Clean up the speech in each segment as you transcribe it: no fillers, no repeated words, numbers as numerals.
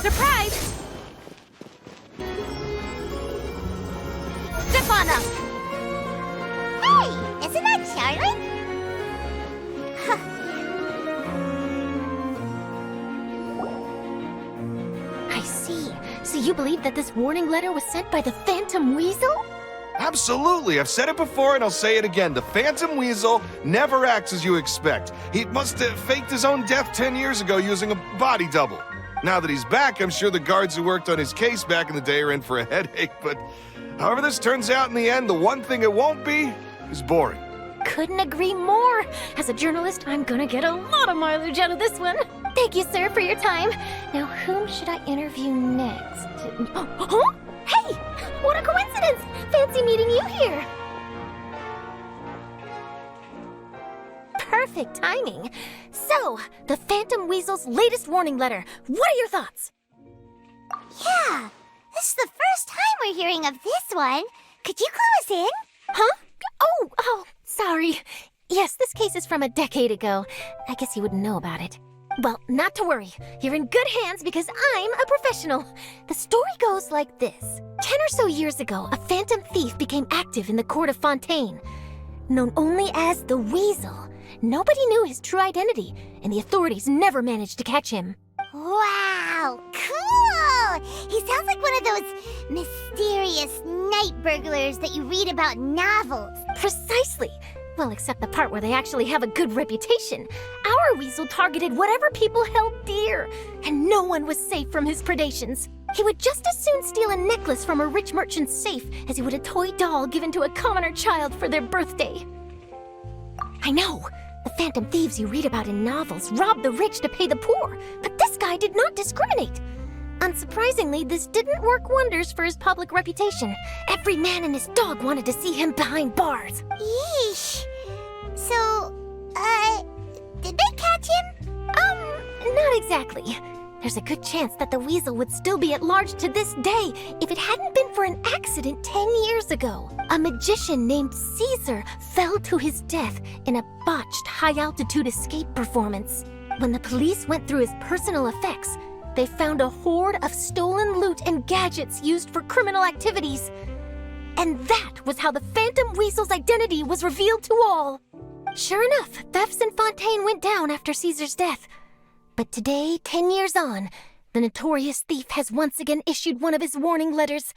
Surprise! Step on up! Hey, isn't that Charlotte? I see. So you believe that this warning letter was sent by the Phantom Weasel? Absolutely. I've said it before and I'll say it again. The Phantom Weasel never acts as you expect. He must have faked his own death 10 years ago using a body double. Now that he's back, I'm sure the guards who worked on his case back in the day are in for a headache, but however this turns out in the end, the one thing it won't be is boring. Couldn't agree more. As a journalist, I'm gonna get a lot of mileage out of this one. Thank you, sir, for your time. Now, whom should I interview next? Huh? Hey! What a coincidence! Fancy meeting you here. Perfect timing. So, the Phantom Weasel's latest warning letter. What are your thoughts? Yeah, this is the first time we're hearing of this one. Could you clue us in? Huh? Oh, sorry. Yes, this case is from a decade ago. I guess you wouldn't know about it. Well, not to worry. You're in good hands because I'm a professional. The story goes like this. 10 or so years ago, a phantom thief became active in the court of Fontaine. Known only as the Weasel, nobody knew his true identity, and the authorities never managed to catch him. Wow, cool! He sounds like one of those mysterious night burglars that you read about in novels. Precisely. Well, except the part where they actually have a good reputation. Our Weasel targeted whatever people held dear, and no one was safe from his predations. He would just as soon steal a necklace from a rich merchant's safe as he would a toy doll given to a commoner child for their birthday. I know, the phantom thieves you read about in novels rob the rich to pay the poor, but this guy did not discriminate. Unsurprisingly, this didn't work wonders for his public reputation. Every man and his dog wanted to see him behind bars. Yeesh. So, did they catch him? Not exactly. There's a good chance that the Weasel would still be at large to this day if it hadn't been for an accident 10 years ago. A magician named Caesar fell to his death in a botched high-altitude escape performance. When the police went through his personal effects, they found a hoard of stolen loot and gadgets used for criminal activities. And that was how the Phantom Weasel's identity was revealed to all. Sure enough, thefts in Fontaine went down after Caesar's death. But today, 10 years on, the notorious thief has once again issued one of his warning letters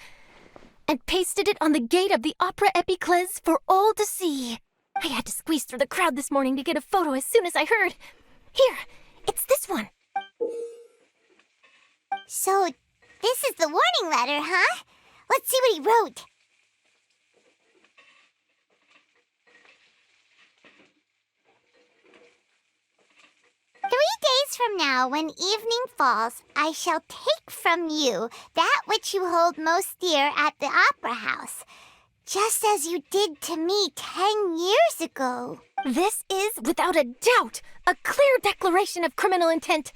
and pasted it on the gate of the Opera Epiclese for all to see. I had to squeeze through the crowd this morning to get a photo as soon as I heard. Here, it's this one. So, this is the warning letter, huh? Let's see what he wrote. 3 days from now, when evening falls, I shall take from you that which you hold most dear at the opera house, just as you did to me 10 years ago. This is, without a doubt, a clear declaration of criminal intent.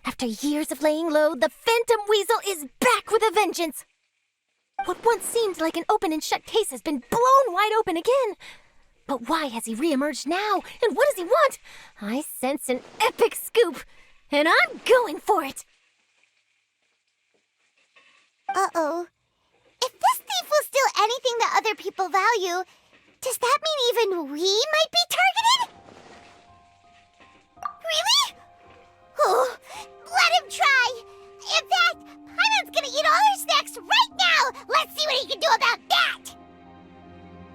After years of laying low, the Phantom Weasel is back with a vengeance. What once seemed like an open and shut case has been blown wide open again. But why has he reemerged now, and what does he want? I sense an epic scoop, and I'm going for it. Uh-oh. If this thief will steal anything that other people value, does that mean even we might be targeted? Really? Oh, let him try. In fact, Paimon's gonna eat all our snacks right now. Let's see what he can do about that.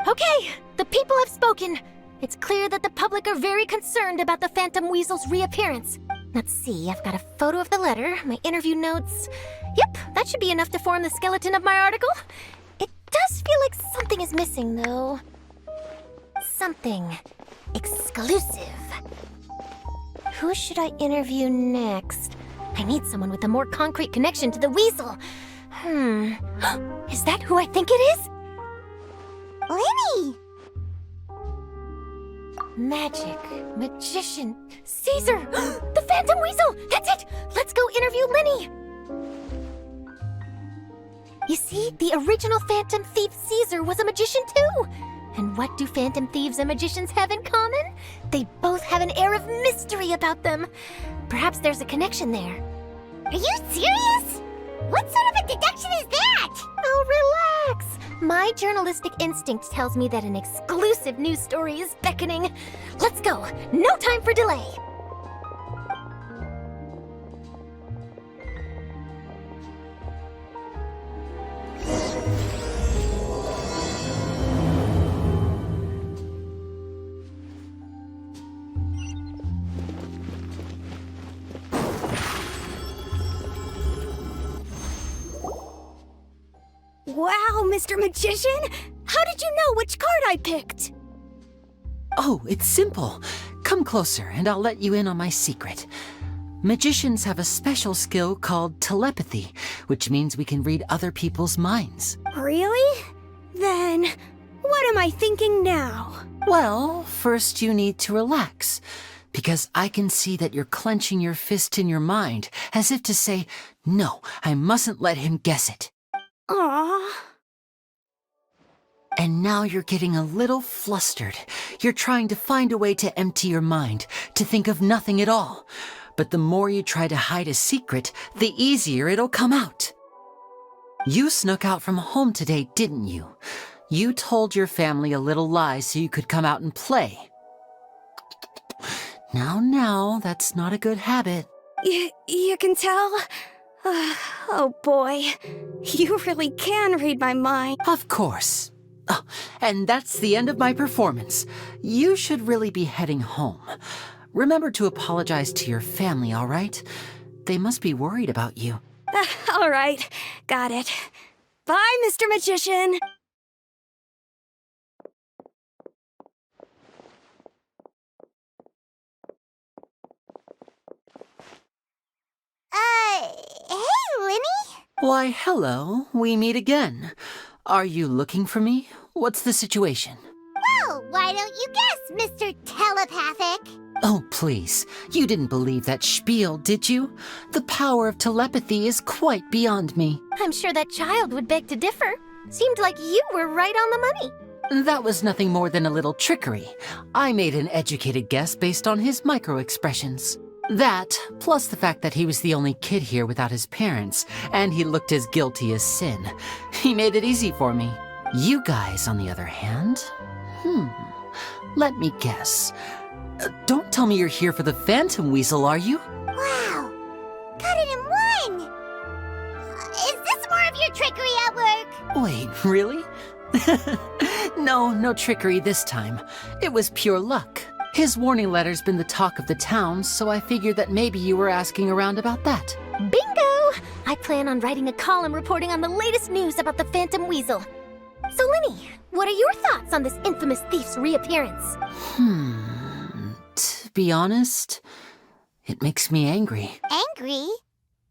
Okay, the people have spoken. It's clear that the public are very concerned about the Phantom Weasel's reappearance. Let's see, I've got a photo of the letter, my interview notes. Yep, that should be enough to form the skeleton of my article. It does feel like something is missing, though. Something exclusive. Who should I interview next? I need someone with a more concrete connection to the Weasel. Is that who I think it is? Lyney! Magic, magician, Caesar! The Phantom Weasel! That's it! Let's go interview Lyney! You see, the original Phantom Thief Caesar was a magician too! And what do Phantom Thieves and magicians have in common? They both have an air of mystery about them. Perhaps there's a connection there. Are you serious? What sort of a deduction is that? Oh, relax. My journalistic instinct tells me that an exclusive news story is beckoning. Let's go. No time for delay. Wow, Mr. Magician! How did you know which card I picked? Oh, it's simple. Come closer and I'll let you in on my secret. Magicians have a special skill called telepathy, which means we can read other people's minds. Really? Then, what am I thinking now? Well, first you need to relax, because I can see that you're clenching your fist in your mind, as if to say, no, I mustn't let him guess it. Aww. And now you're getting a little flustered. You're trying to find a way to empty your mind, to think of nothing at all. But the more you try to hide a secret, the easier it'll come out. You snuck out from home today, didn't you? You told your family a little lie so you could come out and play. Now, that's not a good habit. You can tell? Oh boy, you really can read my mind. Of course. Oh, and that's the end of my performance. You should really be heading home. Remember to apologize to your family, all right? They must be worried about you. All right, got it. Bye, Mr. Magician. Hey, Lyney? Why, hello. We meet again. Are you looking for me? What's the situation? Well, why don't you guess, Mr. Telepathic? Oh, please. You didn't believe that spiel, did you? The power of telepathy is quite beyond me. I'm sure that child would beg to differ. Seemed like you were right on the money. That was nothing more than a little trickery. I made an educated guess based on his micro-expressions. That, plus the fact that he was the only kid here without his parents, and he looked as guilty as sin. He made it easy for me. You guys, on the other hand, let me guess. Don't tell me you're here for the Phantom Weasel, are you? Wow, got it in one! Is this more of your trickery at work? Wait, really? No trickery this time. It was pure luck. His warning letter's been the talk of the town, so I figured that maybe you were asking around about that. Bingo! I plan on writing a column reporting on the latest news about the Phantom Weasel. So, Lyney, what are your thoughts on this infamous thief's reappearance? To be honest, it makes me angry. Angry?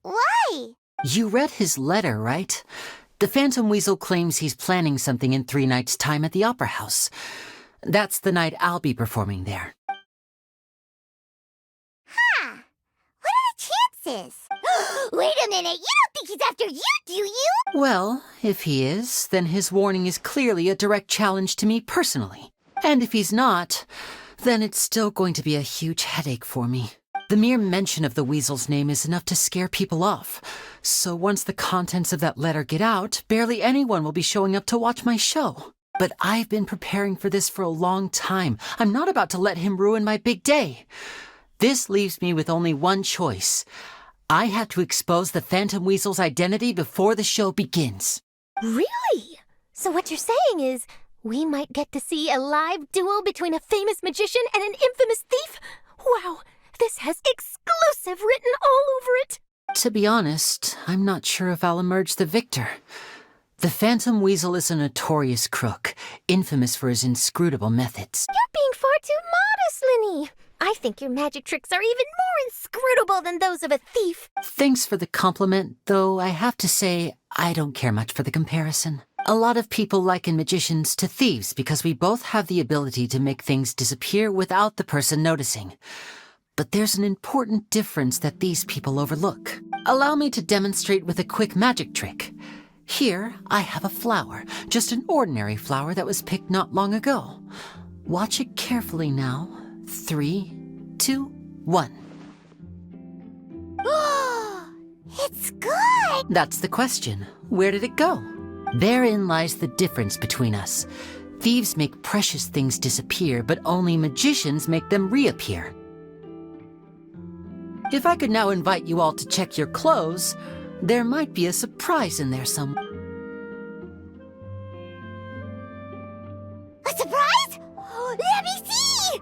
Why? You read his letter, right? The Phantom Weasel claims he's planning something in 3 nights' time at the Opera House. That's the night I'll be performing there. Huh. What are the chances? Wait a minute, you don't think he's after you, do you? Well, if he is, then his warning is clearly a direct challenge to me personally. And if he's not, then it's still going to be a huge headache for me. The mere mention of the Weasel's name is enough to scare people off. So once the contents of that letter get out, barely anyone will be showing up to watch my show. But I've been preparing for this for a long time. I'm not about to let him ruin my big day. This leaves me with only one choice. I have to expose the Phantom Weasel's identity before the show begins. Really? So what you're saying is, we might get to see a live duel between a famous magician and an infamous thief? Wow, this has exclusive written all over it. To be honest, I'm not sure if I'll emerge the victor. The Phantom Weasel is a notorious crook, infamous for his inscrutable methods. You're being far too modest, Lyney. I think your magic tricks are even more inscrutable than those of a thief. Thanks for the compliment, though I have to say I don't care much for the comparison. A lot of people liken magicians to thieves because we both have the ability to make things disappear without the person noticing. But there's an important difference that these people overlook. Allow me to demonstrate with a quick magic trick. Here, I have a flower, just an ordinary flower that was picked not long ago. Watch it carefully now. 3, 2, 1. It's good! That's the question. Where did it go? Therein lies the difference between us. Thieves make precious things disappear, but only magicians make them reappear. If I could now invite you all to check your clothes, there might be a surprise in there somewhere. A surprise? Let me see!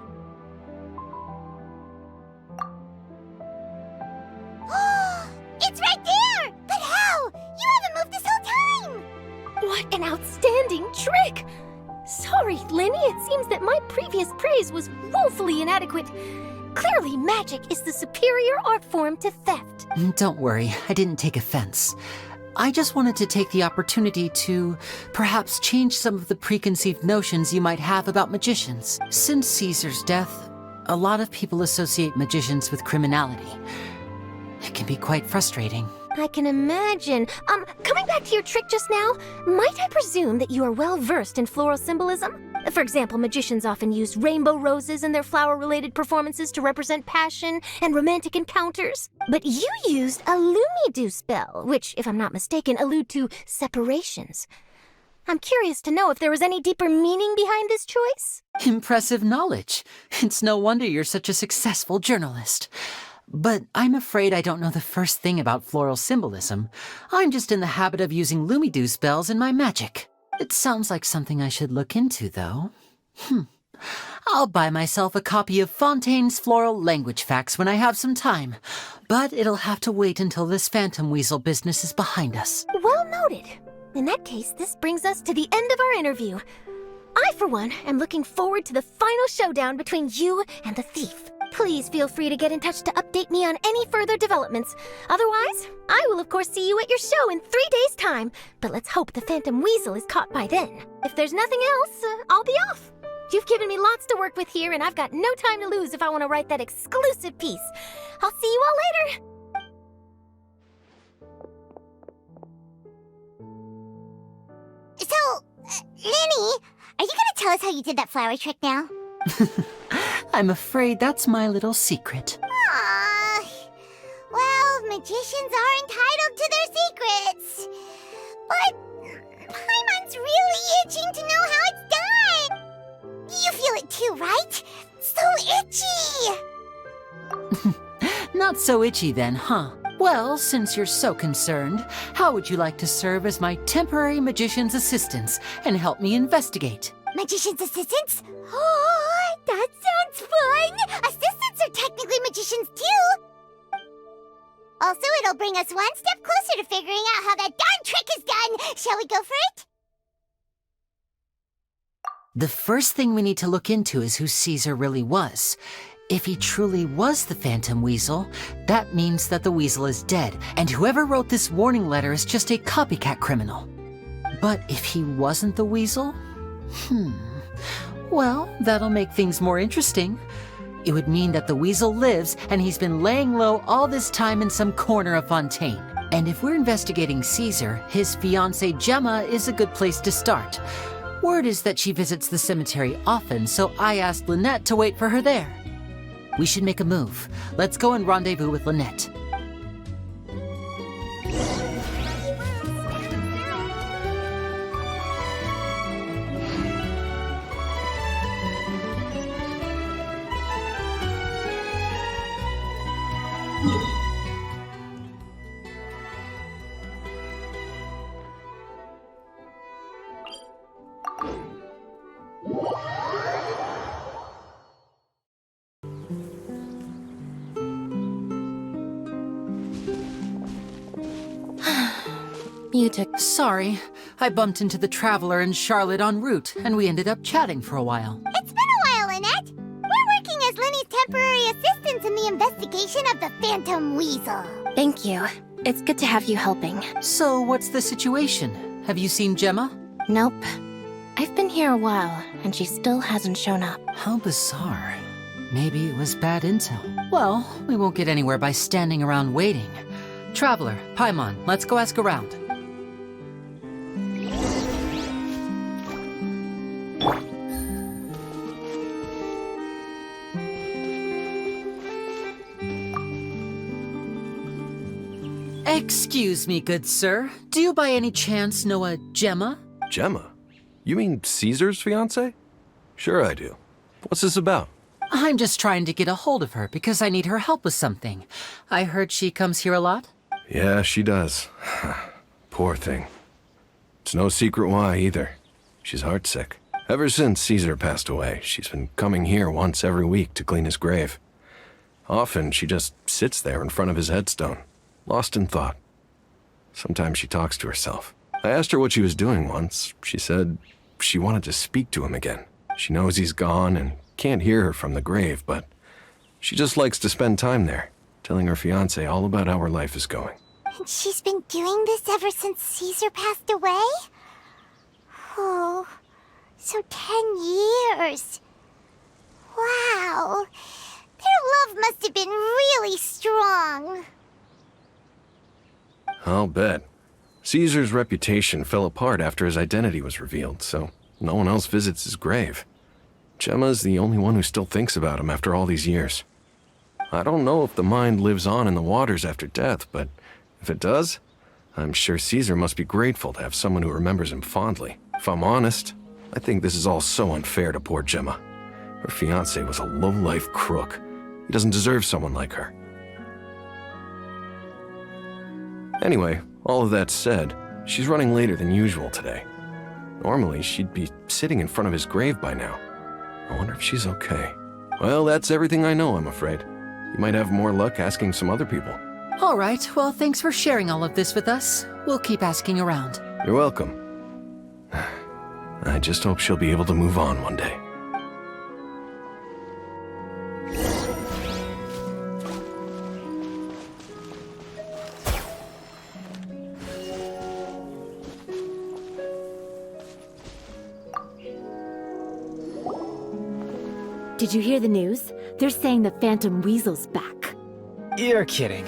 It's right there! But how? You haven't moved this whole time! What an outstanding trick! Sorry, Lyney, it seems that my previous praise was woefully inadequate. Clearly, magic is the superior art form to theft. Don't worry, I didn't take offense. I just wanted to take the opportunity to perhaps change some of the preconceived notions you might have about magicians. Since Caesar's death, a lot of people associate magicians with criminality. It can be quite frustrating. I can imagine. Coming back to your trick just now, might I presume that you are well versed in floral symbolism? For example, magicians often use rainbow roses in their flower-related performances to represent passion and romantic encounters. But you used a Lumidu spell, which, if I'm not mistaken, allude to separations. I'm curious to know if there was any deeper meaning behind this choice? Impressive knowledge. It's no wonder you're such a successful journalist. But I'm afraid I don't know the first thing about floral symbolism. I'm just in the habit of using Lumidu spells in my magic. It sounds like something I should look into, though. I'll buy myself a copy of Fontaine's Floral Language Facts when I have some time. But it'll have to wait until this phantom weasel business is behind us. Well noted. In that case, this brings us to the end of our interview. I, for one, am looking forward to the final showdown between you and the thief. Please feel free to get in touch to update me on any further developments. Otherwise, I will of course see you at your show in 3 days' time. But let's hope the Phantom Weasel is caught by then. If there's nothing else, I'll be off. You've given me lots to work with here, and I've got no time to lose if I want to write that exclusive piece. I'll see you all later. So, Lyney, are you gonna tell us how you did that flower trick now? I'm afraid that's my little secret. Aww. Well, magicians are entitled to their secrets. But Paimon's really itching to know how it's done. You feel it too, right? So itchy. Not so itchy then, huh? Well, since you're so concerned, how would you like to serve as my temporary magician's assistants and help me investigate? Magician's assistants? Oh, that sounds fun! Assistants are technically magicians too! Also, it'll bring us one step closer to figuring out how that darn trick is done! Shall we go for it? The first thing we need to look into is who Caesar really was. If he truly was the Phantom Weasel, that means that the weasel is dead, and whoever wrote this warning letter is just a copycat criminal. But if he wasn't the weasel? Well, that'll make things more interesting. It would mean that the weasel lives, and he's been laying low all this time in some corner of Fontaine. And if we're investigating Caesar, his fiancée Gemma is a good place to start. Word is that she visits the cemetery often, so I asked Lynette to wait for her there. We should make a move. Let's go and rendezvous with Lynette. Sorry, I bumped into the Traveler and Charlotte en route, and we ended up chatting for a while. It's been a while, Lynette. We're working as Lyney's temporary assistants in the investigation of the Phantom Weasel. Thank you. It's good to have you helping. So, what's the situation? Have you seen Gemma? Nope. I've been here a while, and she still hasn't shown up. How bizarre. Maybe it was bad intel. Well, we won't get anywhere by standing around waiting. Traveler, Paimon, let's go ask around. Excuse me, good sir. Do you by any chance know a Gemma? Gemma? You mean Caesar's fiancée? Sure I do. What's this about? I'm just trying to get a hold of her because I need her help with something. I heard she comes here a lot. Yeah, she does. Poor thing. It's no secret why either. She's heartsick. Ever since Caesar passed away, she's been coming here once every week to clean his grave. Often she just sits there in front of his headstone, lost in thought. Sometimes she talks to herself. I asked her what she was doing once. She said she wanted to speak to him again. She knows he's gone and can't hear her from the grave, but she just likes to spend time there, telling her fiancé all about how her life is going. And she's been doing this ever since Caesar passed away? Oh, so 10 years. Wow. Their love must have been really strong. I'll bet. Caesar's reputation fell apart after his identity was revealed, so no one else visits his grave. Gemma's the only one who still thinks about him after all these years. I don't know if the mind lives on in the waters after death, but if it does, I'm sure Caesar must be grateful to have someone who remembers him fondly. If I'm honest, I think this is all so unfair to poor Gemma. Her fiancé was a low-life crook. He doesn't deserve someone like her. Anyway, all of that said, she's running later than usual today. Normally, she'd be sitting in front of his grave by now. I wonder if she's okay. Well, that's everything I know, I'm afraid. You might have more luck asking some other people. All right, well, thanks for sharing all of this with us. We'll keep asking around. You're welcome. I just hope she'll be able to move on one day. Did you hear the news? They're saying the Phantom Weasel's back. You're kidding.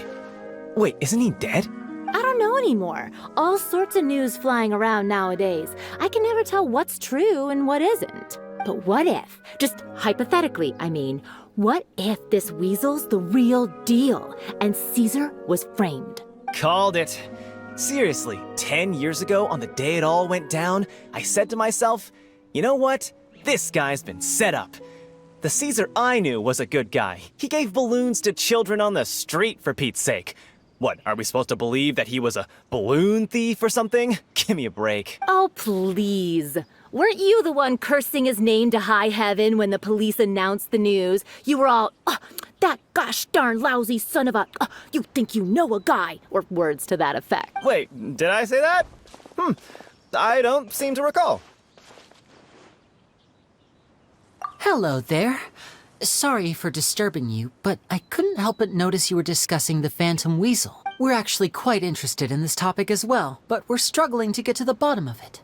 Wait, isn't he dead? I don't know anymore. All sorts of news flying around nowadays. I can never tell what's true and what isn't. But what if, just hypothetically, I mean, what if this weasel's the real deal and Caesar was framed? Called it. Seriously, 10 years ago, on the day it all went down, I said to myself, you know what? This guy's been set up. The Caesar I knew was a good guy. He gave balloons to children on the street, for Pete's sake. What, are we supposed to believe that he was a balloon thief or something? Give me a break. Oh, please. Weren't you the one cursing his name to high heaven when the police announced the news? You were all, that gosh darn lousy son of a, you think you know a guy, or words to that effect. Wait, did I say that? I don't seem to recall. Hello there. Sorry for disturbing you, but I couldn't help but notice you were discussing the Phantom Weasel. We're actually quite interested in this topic as well, but we're struggling to get to the bottom of it.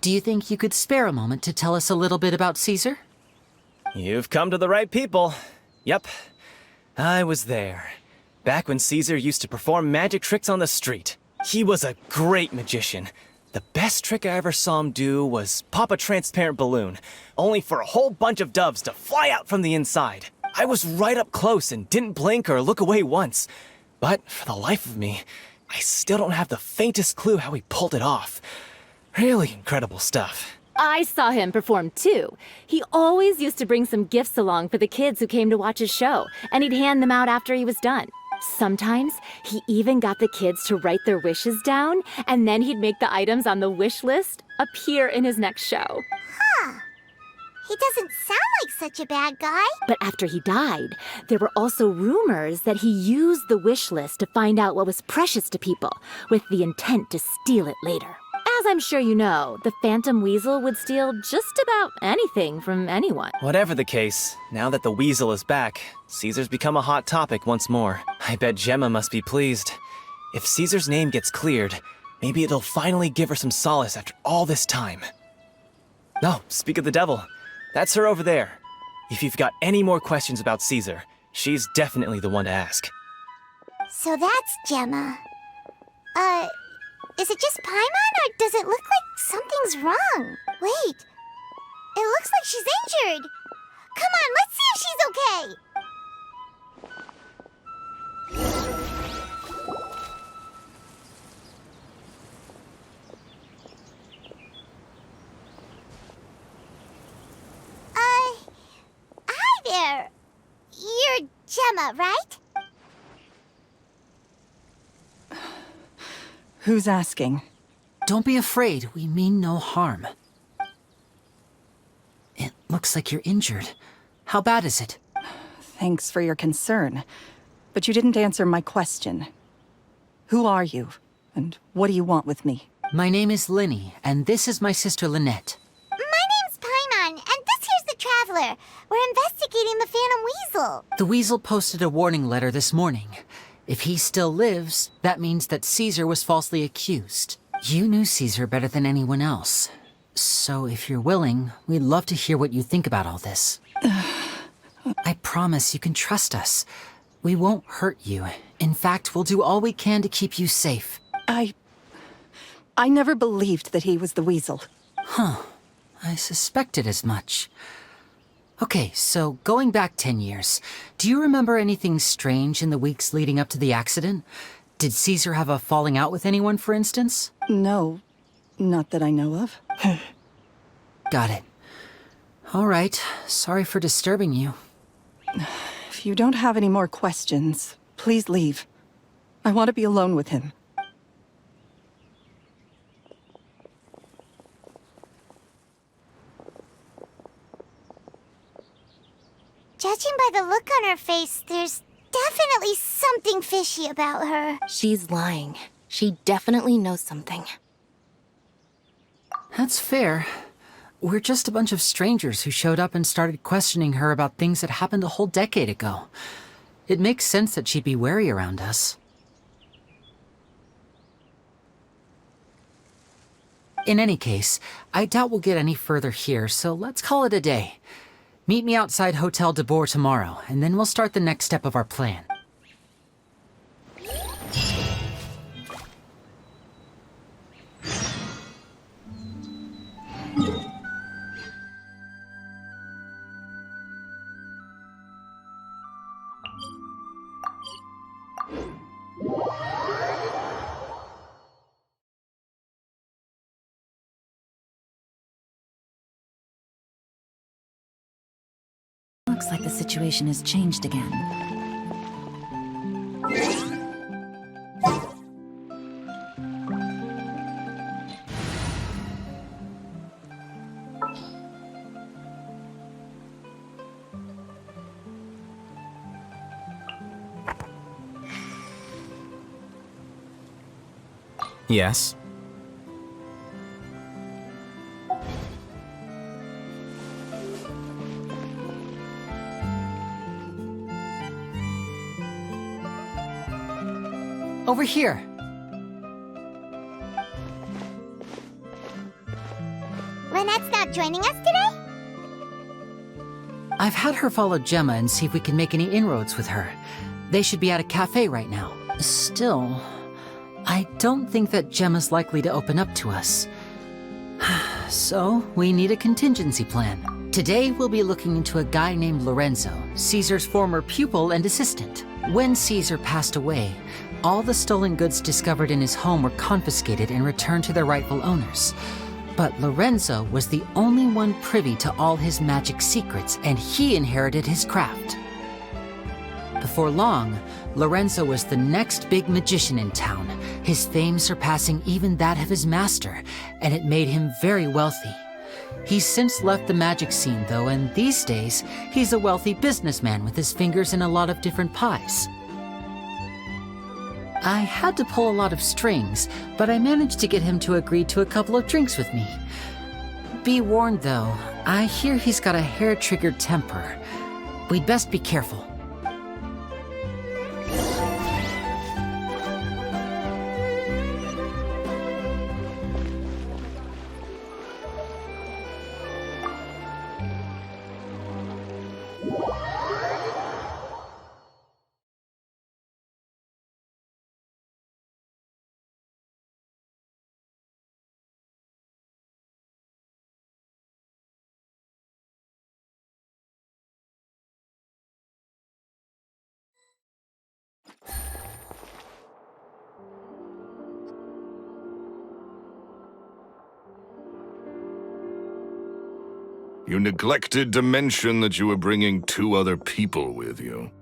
Do you think you could spare a moment to tell us a little bit about Caesar? You've come to the right people. Yep, I was there. Back when Caesar used to perform magic tricks on the street. He was a great magician. The best trick I ever saw him do was pop a transparent balloon, only for a whole bunch of doves to fly out from the inside. I was right up close and didn't blink or look away once. But for the life of me, I still don't have the faintest clue how he pulled it off. Really incredible stuff. I saw him perform too. He always used to bring some gifts along for the kids who came to watch his show, and he'd hand them out after he was done. Sometimes he even got the kids to write their wishes down, and then he'd make the items on the wish list appear in his next show. He doesn't sound like such a bad guy. But after he died, there were also rumors that he used the wish list to find out what was precious to people, with the intent to steal it later. As I'm sure you know, the Phantom Weasel would steal just about anything from anyone. Whatever the case, now that the Weasel is back, Caesar's become a hot topic once more. I bet Gemma must be pleased. If Caesar's name gets cleared, maybe it'll finally give her some solace after all this time. No, speak of the devil. That's her over there. If you've got any more questions about Caesar, she's definitely the one to ask. So that's Gemma. Is it just Paimon, or does it look like something's wrong? Wait, it looks like she's injured. Come on, let's see if she's okay. Gemma, right? Who's asking? Don't be afraid. We mean no harm. It looks like you're injured. How bad is it? Thanks for your concern, but you didn't answer my question. Who are you, and what do you want with me? My name is Lyney, and this is my sister Lynette. My name's Paimon, and this here's the Traveler. We're investigating the Phantom Weasel. The Weasel posted a warning letter this morning. If he still lives, that means that Caesar was falsely accused. You knew Caesar better than anyone else. So if you're willing, we'd love to hear what you think about all this. I promise you can trust us. We won't hurt you. In fact, we'll do all we can to keep you safe. I never believed that he was the Weasel. Huh. I suspected as much. Okay, so going back 10 years, do you remember anything strange in the weeks leading up to the accident? Did Caesar have a falling out with anyone, for instance? No, not that I know of. Got it. All right. Sorry for disturbing you. If you don't have any more questions, please leave. I want to be alone with him. Judging by the look on her face, there's definitely something fishy about her. She's lying. She definitely knows something. That's fair. We're just a bunch of strangers who showed up and started questioning her about things that happened a whole decade ago. It makes sense that she'd be wary around us. In any case, I doubt we'll get any further here, so let's call it a day. Meet me outside Hotel de Boer tomorrow, and then we'll start the next step of our plan. Looks like the situation has changed again. Yes? Over here. Lynette's not joining us today? I've had her follow Gemma and see if we can make any inroads with her. They should be at a cafe right now. Still, I don't think that Gemma's likely to open up to us. So, we need a contingency plan. Today, we'll be looking into a guy named Lorenzo, Caesar's former pupil and assistant. When Caesar passed away, all the stolen goods discovered in his home were confiscated and returned to their rightful owners. But Lorenzo was the only one privy to all his magic secrets, and he inherited his craft. Before long, Lorenzo was the next big magician in town, his fame surpassing even that of his master, and it made him very wealthy. He's since left the magic scene, though, and these days, he's a wealthy businessman with his fingers in a lot of different pies. I had to pull a lot of strings, but I managed to get him to agree to a couple of drinks with me. Be warned, though, I hear he's got a hair-triggered temper. We'd best be careful. You neglected to mention that you were bringing 2 other people with you.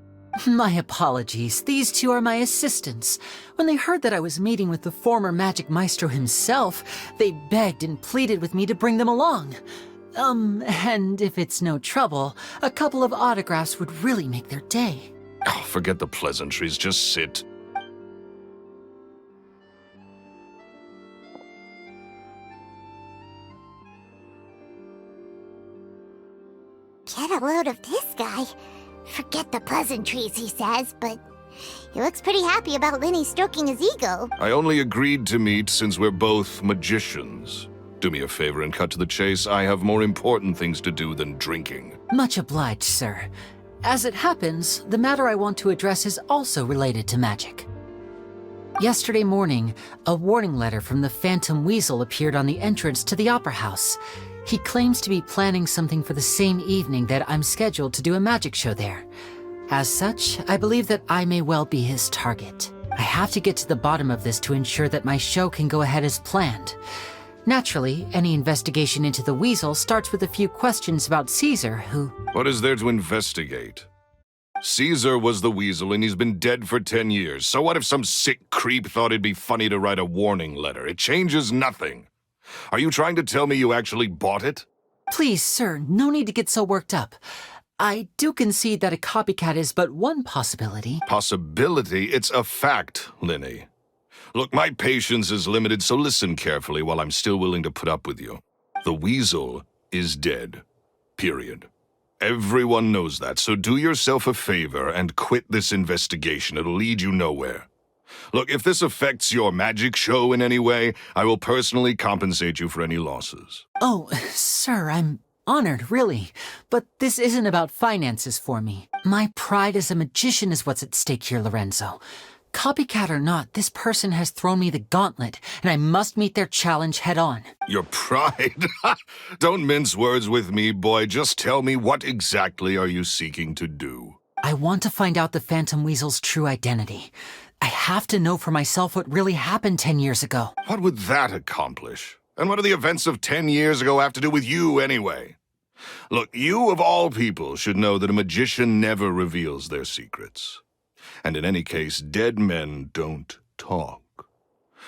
My apologies. These two are my assistants. When they heard that I was meeting with the former Magic Maestro himself, they begged and pleaded with me to bring them along. And if it's no trouble, a couple of autographs would really make their day. Oh, forget the pleasantries. Just sit. Get a load of this guy. Forget the pleasantries, he says, but he looks pretty happy about Lyney stroking his ego. I only agreed to meet since we're both magicians. Do me a favor and cut to the chase. I have more important things to do than drinking. Much obliged, sir. As it happens, the matter I want to address is also related to magic. Yesterday morning, a warning letter from the Phantom Weasel appeared on the entrance to the Opera House. He claims to be planning something for the same evening that I'm scheduled to do a magic show there. As such, I believe that I may well be his target. I have to get to the bottom of this to ensure that my show can go ahead as planned. Naturally, any investigation into the Weasel starts with a few questions about Caesar, who... What is there to investigate? Caesar was the Weasel and he's been dead for 10 years. So what if some sick creep thought it'd be funny to write a warning letter? It changes nothing. Are you trying to tell me you actually bought it? Please, sir, no need to get so worked up. I do concede that a copycat is but one possibility. Possibility? It's a fact, Lyney. Look, my patience is limited, so listen carefully while I'm still willing to put up with you. The Weasel is dead. Period. Everyone knows that, so do yourself a favor and quit this investigation. It'll lead you nowhere. Look, if this affects your magic show in any way, I will personally compensate you for any losses. Oh, sir, I'm honored, really. But this isn't about finances for me. My pride as a magician is what's at stake here, Lorenzo. Copycat or not, this person has thrown me the gauntlet, and I must meet their challenge head on. Your pride? Don't mince words with me, boy. Just tell me, what exactly are you seeking to do? I want to find out the Phantom Weasel's true identity. I have to know for myself what really happened 10 years ago. What would that accomplish? And what do the events of 10 years ago have to do with you, anyway? Look, you of all people should know that a magician never reveals their secrets. And in any case, dead men don't talk.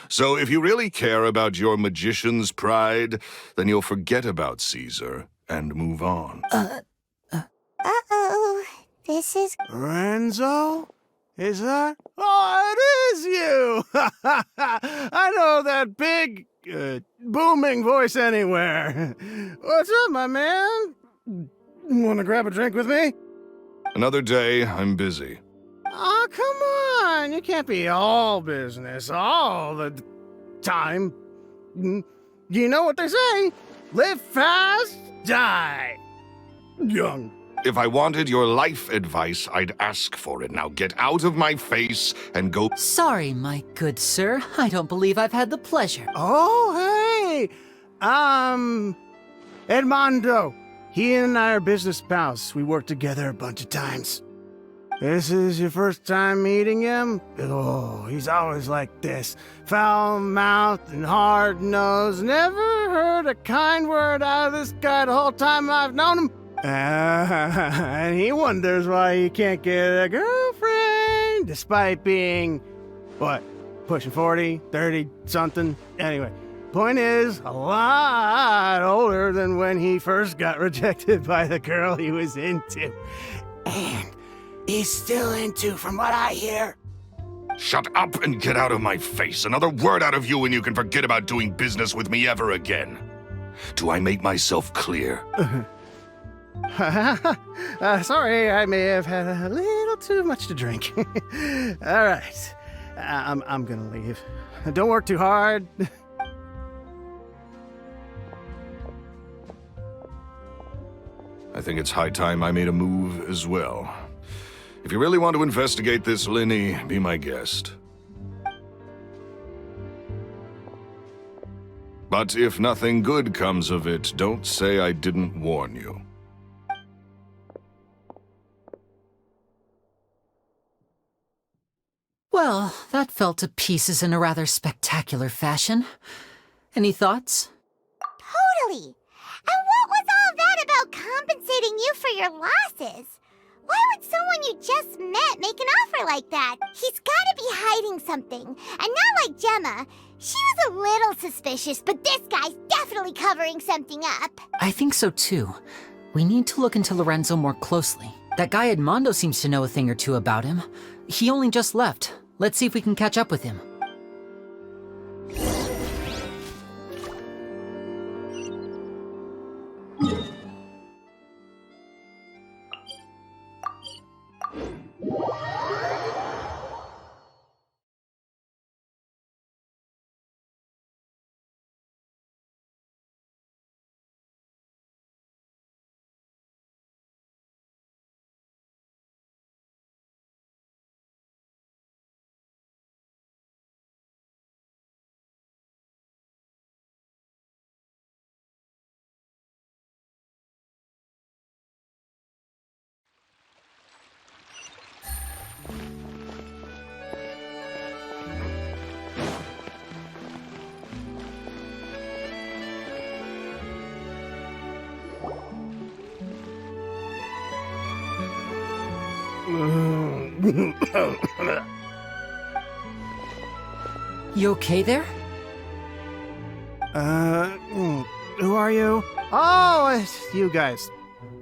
So if you really care about your magician's pride, then you'll forget about Caesar and move on. Uh-oh. This is... Lorenzo? Is that? Oh, it is you! I know that big, booming voice anywhere. What's up, my man? Want to grab a drink with me? Another day, I'm busy. Oh, come on. You can't be all business all the time. You know what they say? Live fast, die young. If I wanted your life advice, I'd ask for it. Now get out of my face and go... Sorry, my good sir. I don't believe I've had the pleasure. Oh, hey! Edmondo. He and I are business pals. We worked together a bunch of times. This is your first time meeting him? Oh, he's always like this. Foul-mouthed and hard-nosed. Never heard a kind word out of this guy the whole time I've known him. And he wonders why he can't get a girlfriend, despite being, what, pushing 40, 30, something? Anyway, point is, a lot older than when he first got rejected by the girl he was into. And he's still into, from what I hear. Shut up and get out of my face. Another word out of you and you can forget about doing business with me ever again. Do I make myself clear? Sorry, I may have had a little too much to drink. All right, I'm gonna leave. Don't work too hard. I think it's high time I made a move as well. If you really want to investigate this, Lyney, be my guest. But if nothing good comes of it, don't say I didn't warn you. Well, that fell to pieces in a rather spectacular fashion. Any thoughts? Totally. And what was all that about compensating you for your losses? Why would someone you just met make an offer like that? He's gotta be hiding something. And not like Gemma. She was a little suspicious, but this guy's definitely covering something up. I think so too. We need to look into Lorenzo more closely. That guy Edmondo seems to know a thing or two about him. He only just left. Let's see if we can catch up with him. You okay there? Who are you? Oh, it's you guys.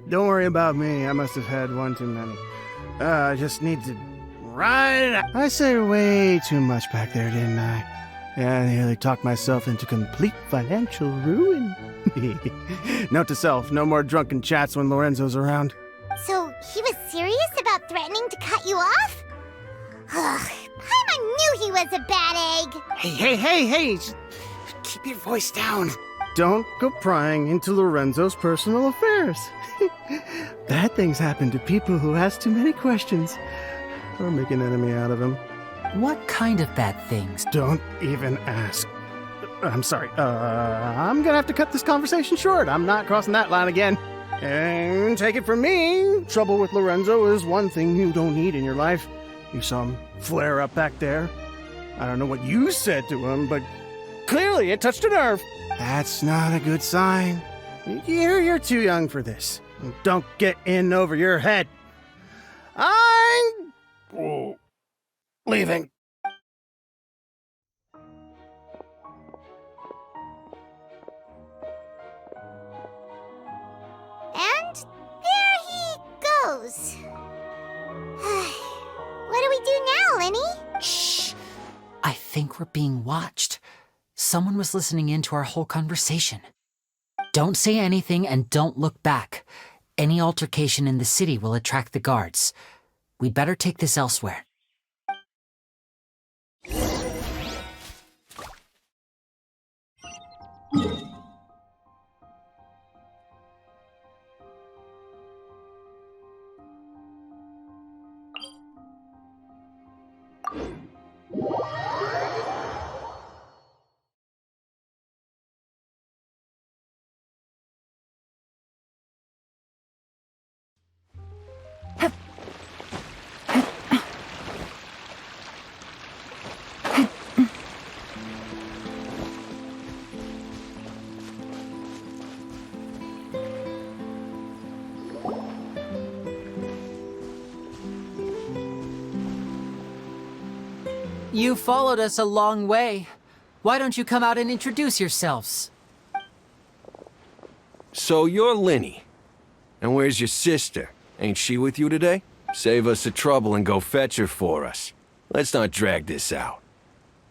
Don't worry about me. I must have had one too many. I just need to ride. I said way too much back there, didn't I? Yeah, I nearly talked myself into complete financial ruin. Note to self, no more drunken chats when Lorenzo's around. So, he was serious about threatening to cut you off? Ugh, Paimon knew he was a bad egg! Hey! Keep your voice down. Don't go prying into Lorenzo's personal affairs. Bad things happen to people who ask too many questions. Or make an enemy out of him. What kind of bad things? Don't even ask. I'm sorry. I'm gonna have to cut this conversation short. I'm not crossing that line again. And take it from me, trouble with Lorenzo is one thing you don't need in your life. You saw him flare up back there. I don't know what you said to him, but clearly it touched a nerve. That's not a good sign. You're too young for this. Don't get in over your head. I'm leaving. And there he goes. What do we do now, Lyney? Shh! I think we're being watched. Someone was listening in to our whole conversation. Don't say anything and don't look back. Any altercation in the city will attract the guards. We'd better take this elsewhere. You followed us a long way. Why don't you come out and introduce yourselves? So you're Lyney. And where's your sister? Ain't she with you today? Save us the trouble and go fetch her for us. Let's not drag this out.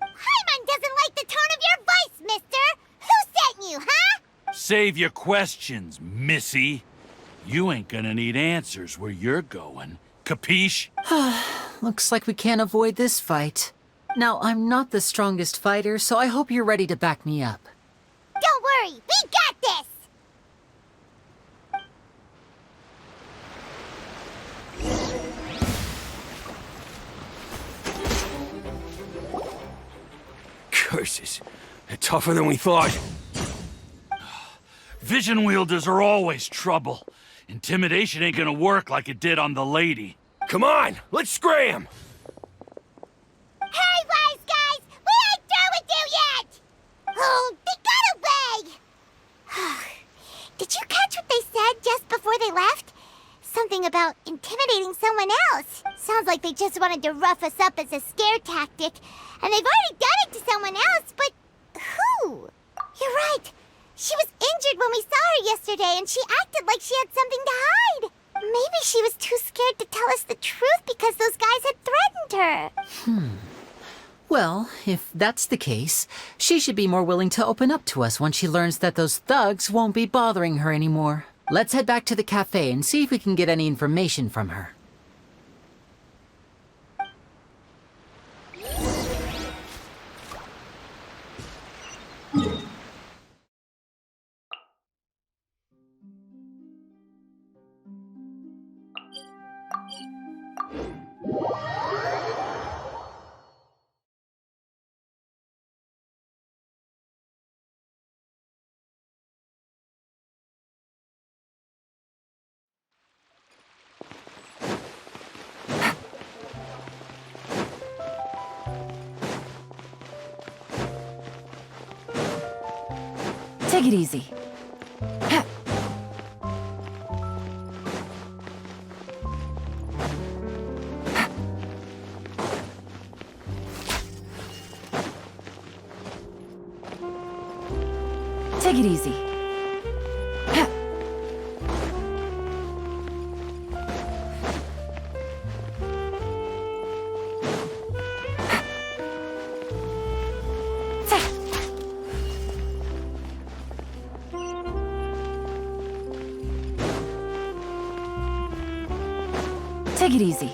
Paimon doesn't like the tone of your voice, mister! Who sent you, huh? Save your questions, missy. You ain't gonna need answers where you're going. Capiche? Looks like we can't avoid this fight. Now, I'm not the strongest fighter, so I hope you're ready to back me up. Don't worry, we got this! Curses. They're tougher than we thought. Vision wielders are always trouble. Intimidation ain't gonna work like it did on the lady. Come on, let's scram! Hey, wise guys! We ain't through with you yet! Oh, they got away! Did you catch what they said just before they left? Something something about intimidating someone else. Sounds like they just wanted to rough us up as a scare tactic. And they've already done it to someone else, but who? You're right. She was injured when we saw her yesterday, and she acted like she had something to hide. Maybe she was too scared to tell us the truth because those guys had threatened her. Well, if that's the case, she should be more willing to open up to us once she learns that those thugs won't be bothering her anymore. Let's head back to the cafe and see if we can get any information from her. Take it easy. Take it easy. Take it easy.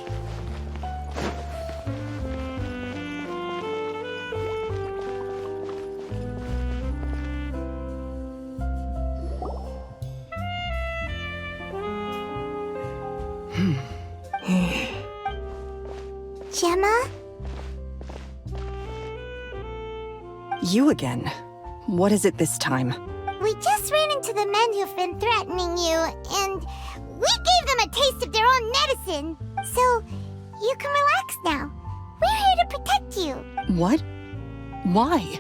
Gemma? You again. What is it this time? We just ran into the men who've been threatening you, and we gave them a taste of their own medicine. So, you can relax now. We're here to protect you. What? Why?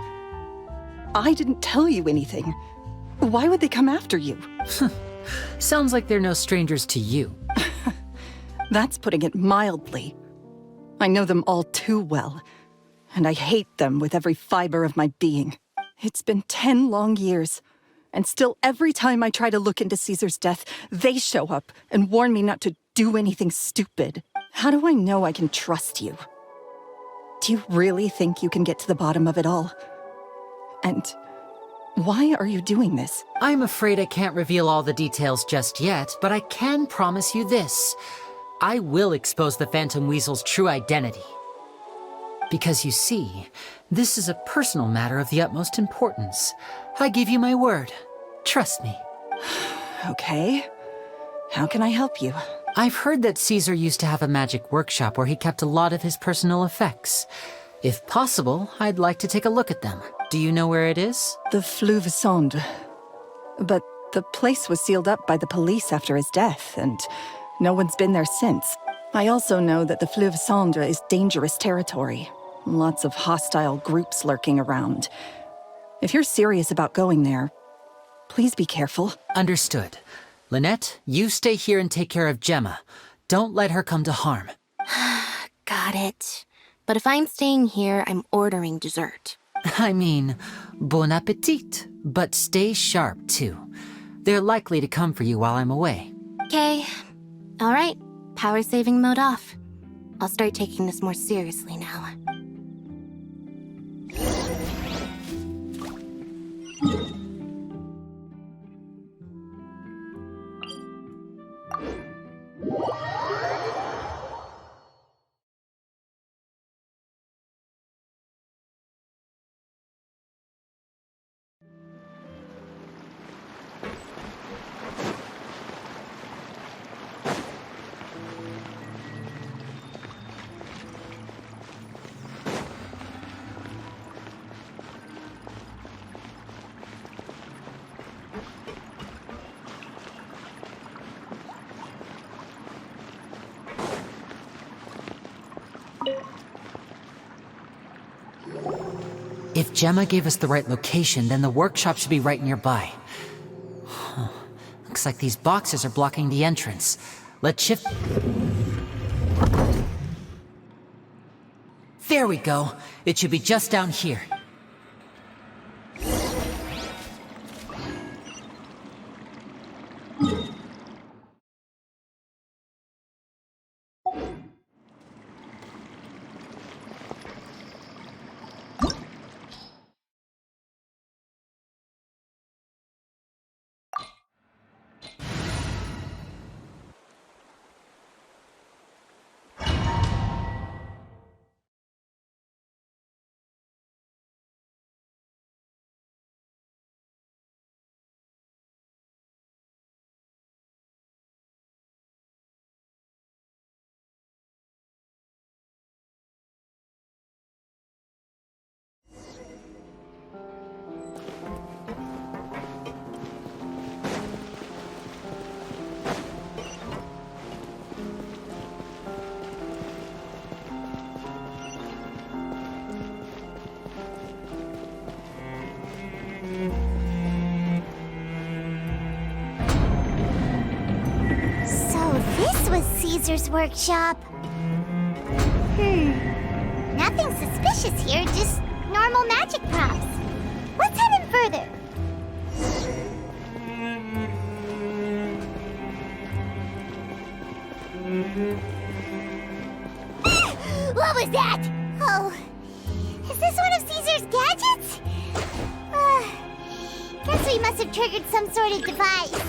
I didn't tell you anything. Why would they come after you? Sounds like they're no strangers to you. That's putting it mildly. I know them all too well, and I hate them with every fiber of my being. It's been 10 long years, and still every time I try to look into Caesar's death, they show up and warn me not to do anything stupid. How do I know I can trust you? Do you really think you can get to the bottom of it all? And why are you doing this? I'm afraid I can't reveal all the details just yet, but I can promise you this. I will expose the Phantom Weasel's true identity. Because you see, this is a personal matter of the utmost importance. I give you my word. Trust me. Okay. How can I help you? I've heard that Caesar used to have a magic workshop where he kept a lot of his personal effects. If possible, I'd like to take a look at them. Do you know where it is? The Fleuve Sonde. But the place was sealed up by the police after his death, and no one's been there since. I also know that the Fleuve Sonde is dangerous territory. Lots of hostile groups lurking around. If you're serious about going there, please be careful. Understood. Lynette, you stay here and take care of Gemma. Don't let her come to harm. Got it. But if I'm staying here, I'm ordering dessert. I mean, bon appetit. But stay sharp, too. They're likely to come for you while I'm away. Okay. All right. Power saving mode off. I'll start taking this more seriously now. If Gemma gave us the right location, then the workshop should be right nearby. Looks like these boxes are blocking the entrance. Let's shift. There we go. It should be just down here. Caesar's workshop. Nothing suspicious here, just normal magic props. Let's head in further. What was that? Oh, is this one of Caesar's gadgets? Guess we must have triggered some sort of device.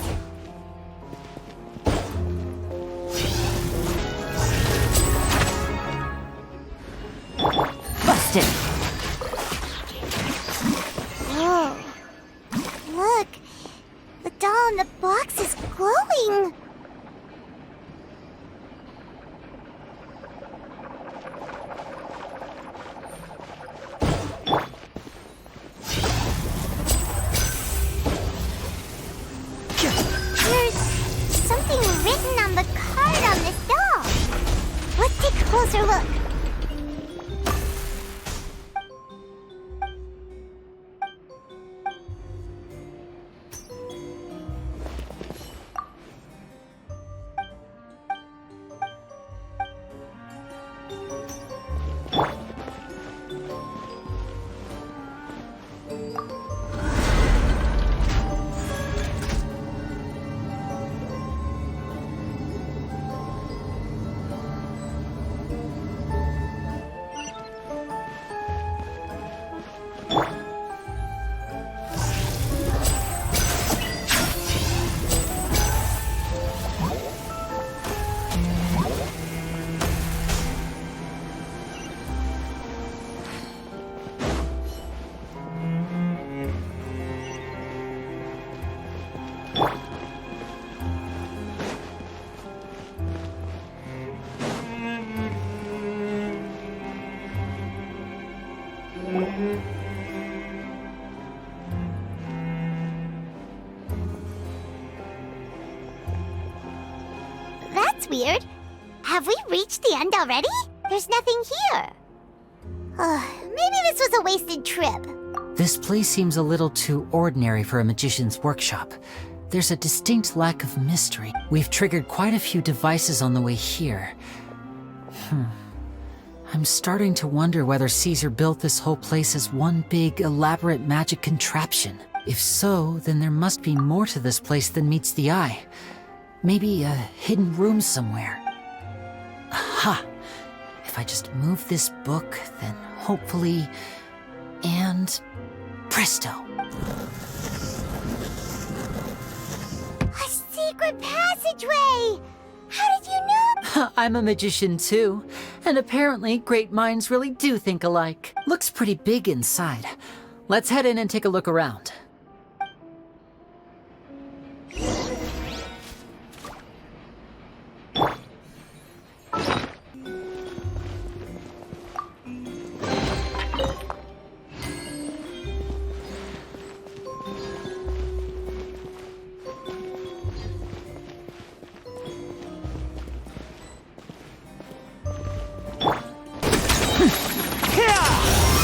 Busted! Oh, look. The doll in the box is glowing. There's something written on the card on this doll. Let's take a closer look. That's weird. Have we reached the end already? There's nothing here. Maybe this was a wasted trip. This place seems a little too ordinary for a magician's workshop. There's a distinct lack of mystery. We've triggered quite a few devices on the way here. I'm starting to wonder whether Caesar built this whole place as one big, elaborate magic contraption. If so, then there must be more to this place than meets the eye. Maybe a hidden room somewhere. Aha! If I just move this book, then hopefully... and... presto! A secret passageway! How did you know? I'm a magician too, and apparently great minds really do think alike. Looks pretty big inside. Let's head in and take a look around.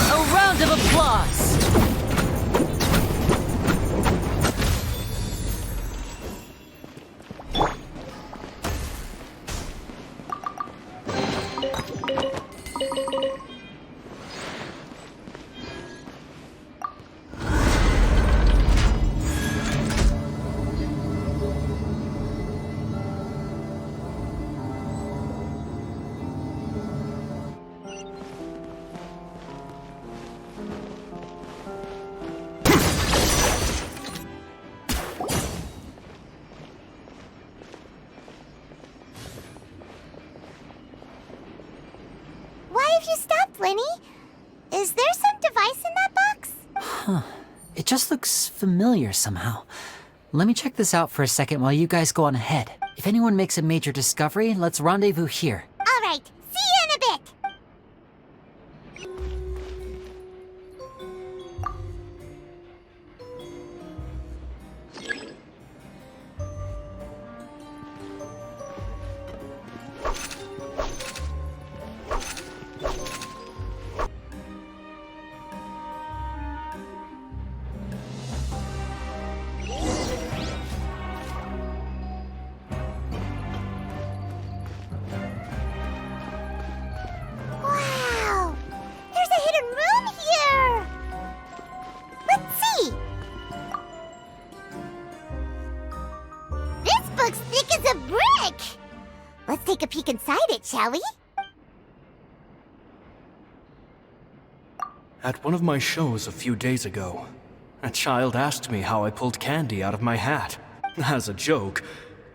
A round of applause! Lyney? Is there some device in that box? Huh. It just looks familiar somehow. Let me check this out for a second while you guys go on ahead. If anyone makes a major discovery, let's rendezvous here. All right, see you in a bit. Wow! There's a hidden room here! Let's see! This book's thick as a brick! Let's take a peek inside it, shall we? At one of my shows a few days ago, a child asked me how I pulled candy out of my hat. As a joke,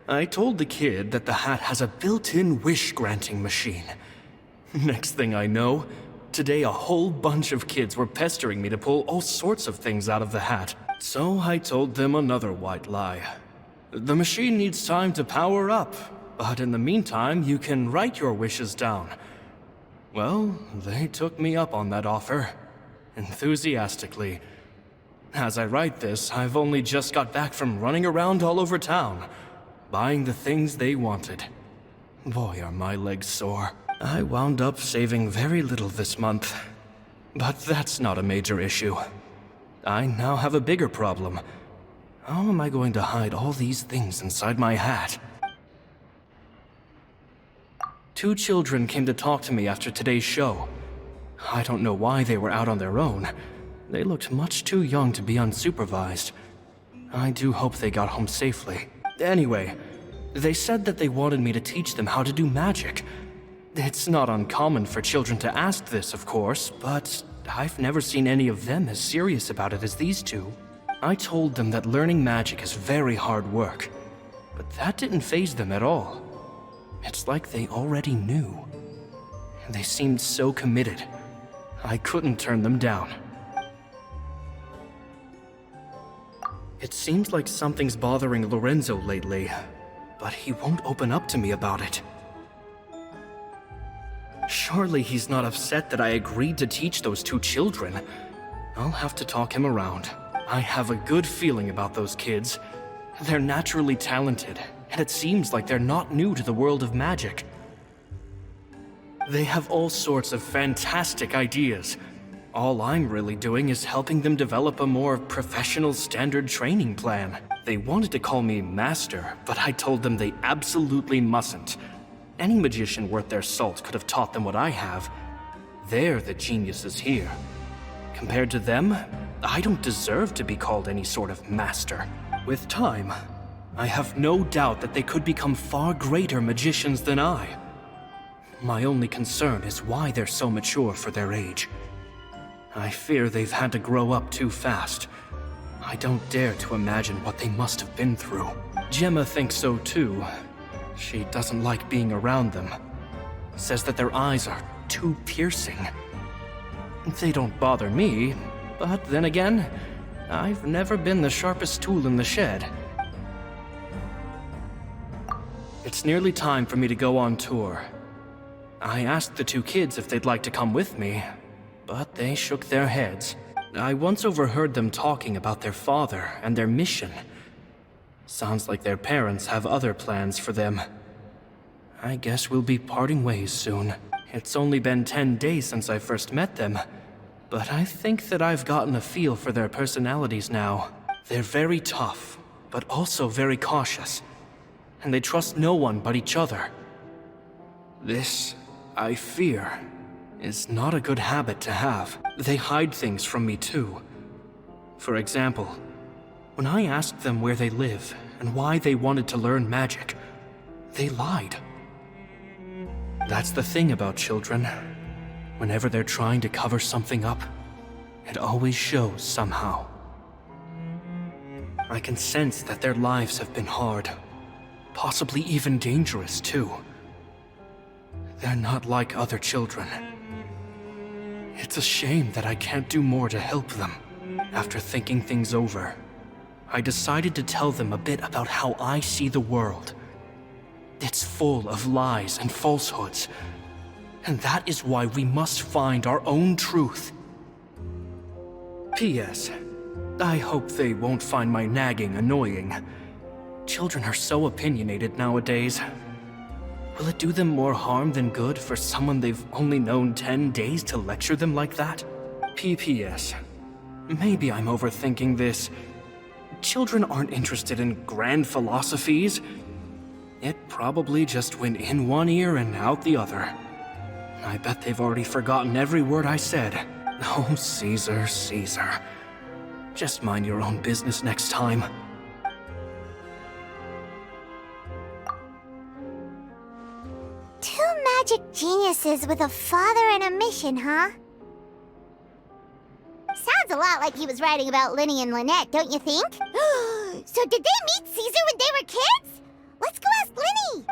I told the kid that the hat has a built-in wish-granting machine. Next thing I know, today a whole bunch of kids were pestering me to pull all sorts of things out of the hat. So I told them another white lie. The machine needs time to power up, but in the meantime, you can write your wishes down. Well, they took me up on that offer, enthusiastically. As I write this, I've only just got back from running around all over town, buying the things they wanted. Boy, are my legs sore. I wound up saving very little this month, but that's not a major issue. I now have a bigger problem. How am I going to hide all these things inside my hat? 2 children came to talk to me after today's show. I don't know why they were out on their own. They looked much too young to be unsupervised. I do hope they got home safely. Anyway, they said that they wanted me to teach them how to do magic. It's not uncommon for children to ask this, of course, but I've never seen any of them as serious about it as these 2. I told them that learning magic is very hard work, but that didn't faze them at all. It's like they already knew. They seemed so committed. I couldn't turn them down. It seems like something's bothering Lorenzo lately, but he won't open up to me about it. Surely he's not upset that I agreed to teach those 2 children. I'll have to talk him around. I have a good feeling about those kids. They're naturally talented, and it seems like they're not new to the world of magic. They have all sorts of fantastic ideas. All I'm really doing is helping them develop a more professional standard training plan. They wanted to call me Master, but I told them they absolutely mustn't. Any magician worth their salt could have taught them what I have. They're the geniuses here. Compared to them, I don't deserve to be called any sort of master. With time, I have no doubt that they could become far greater magicians than I. My only concern is why they're so mature for their age. I fear they've had to grow up too fast. I don't dare to imagine what they must have been through. Gemma thinks so too. She doesn't like being around them. Says that their eyes are too piercing. They don't bother me, but then again, I've never been the sharpest tool in the shed. It's nearly time for me to go on tour. I asked the 2 kids if they'd like to come with me, but they shook their heads. I once overheard them talking about their father and their mission. Sounds like their parents have other plans for them. I guess we'll be parting ways soon. It's only been 10 days since I first met them, but I think that I've gotten a feel for their personalities now. They're very tough, but also very cautious, and they trust no one but each other. This, I fear, is not a good habit to have. They hide things from me too. For example, when I asked them where they live and why they wanted to learn magic, they lied. That's the thing about children. Whenever they're trying to cover something up, it always shows somehow. I can sense that their lives have been hard, possibly even dangerous too. They're not like other children. It's a shame that I can't do more to help them. After thinking things over, I decided to tell them a bit about how I see the world. It's full of lies and falsehoods, and that is why we must find our own truth. P.S. I hope they won't find my nagging annoying. Children are so opinionated nowadays. Will it do them more harm than good for someone they've only known 10 days to lecture them like that? P.P.S. Maybe I'm overthinking this. Children aren't interested in grand philosophies. It probably just went in one ear and out the other. I bet they've already forgotten every word I said. Oh, Caesar, Caesar. Just mind your own business next time. Two magic geniuses with a father and a mission, huh? Sounds a lot like he was writing about Lyney and Lynette, don't you think? So did they meet Caesar when they were kids? Let's go ask Lyney!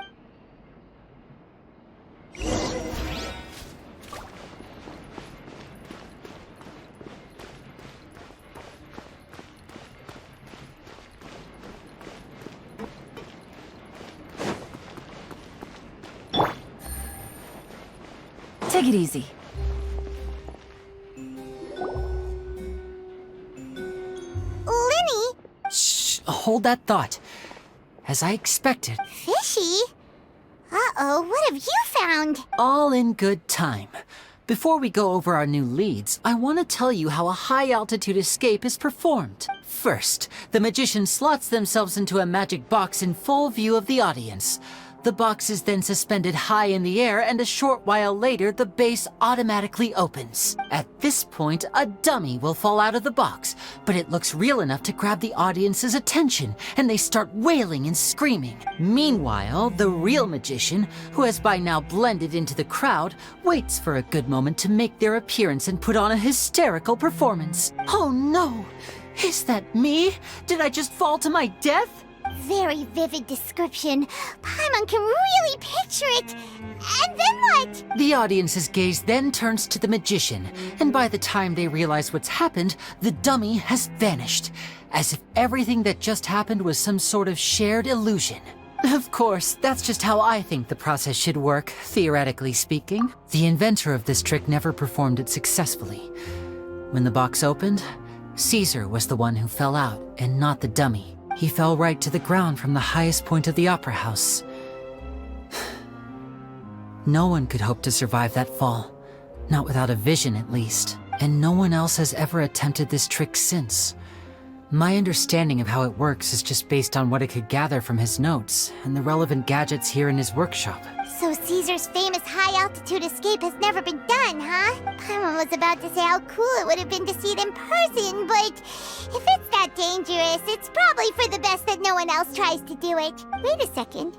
Take it easy. Lyney? Shh, hold that thought. As I expected, Fishy? Uh-oh, what have you found? all in good time. Before we go over our new leads, I want to tell you how a high-altitude escape is performed. First, the magician slots themselves into a magic box in full view of the audience. The box is then suspended high in the air, and a short while later, the base automatically opens. At this point, a dummy will fall out of the box, but it looks real enough to grab the audience's attention, and they start wailing and screaming. Meanwhile, the real magician, who has by now blended into the crowd, waits for a good moment to make their appearance and put on a hysterical performance. Oh no! Is that me? Did I just fall to my death? Very vivid description. Paimon can really picture it. And then what? The audience's gaze then turns to the magician, and by the time they realize what's happened, the dummy has vanished, as if everything that just happened was some sort of shared illusion. Of course, that's just how I think the process should work, theoretically speaking. The inventor of this trick never performed it successfully. When the box opened, Caesar was the one who fell out, and not the dummy. He fell right to the ground from the highest point of the opera house. No one could hope to survive that fall. Not without a vision, at least. And no one else has ever attempted this trick since. My understanding of how it works is just based on what I could gather from his notes and the relevant gadgets here in his workshop. So Caesar's famous high-altitude escape has never been done, huh? Paimon was about to say how cool it would have been to see it in person, but if it's that dangerous, it's probably for the best that no one else tries to do it. Wait a second.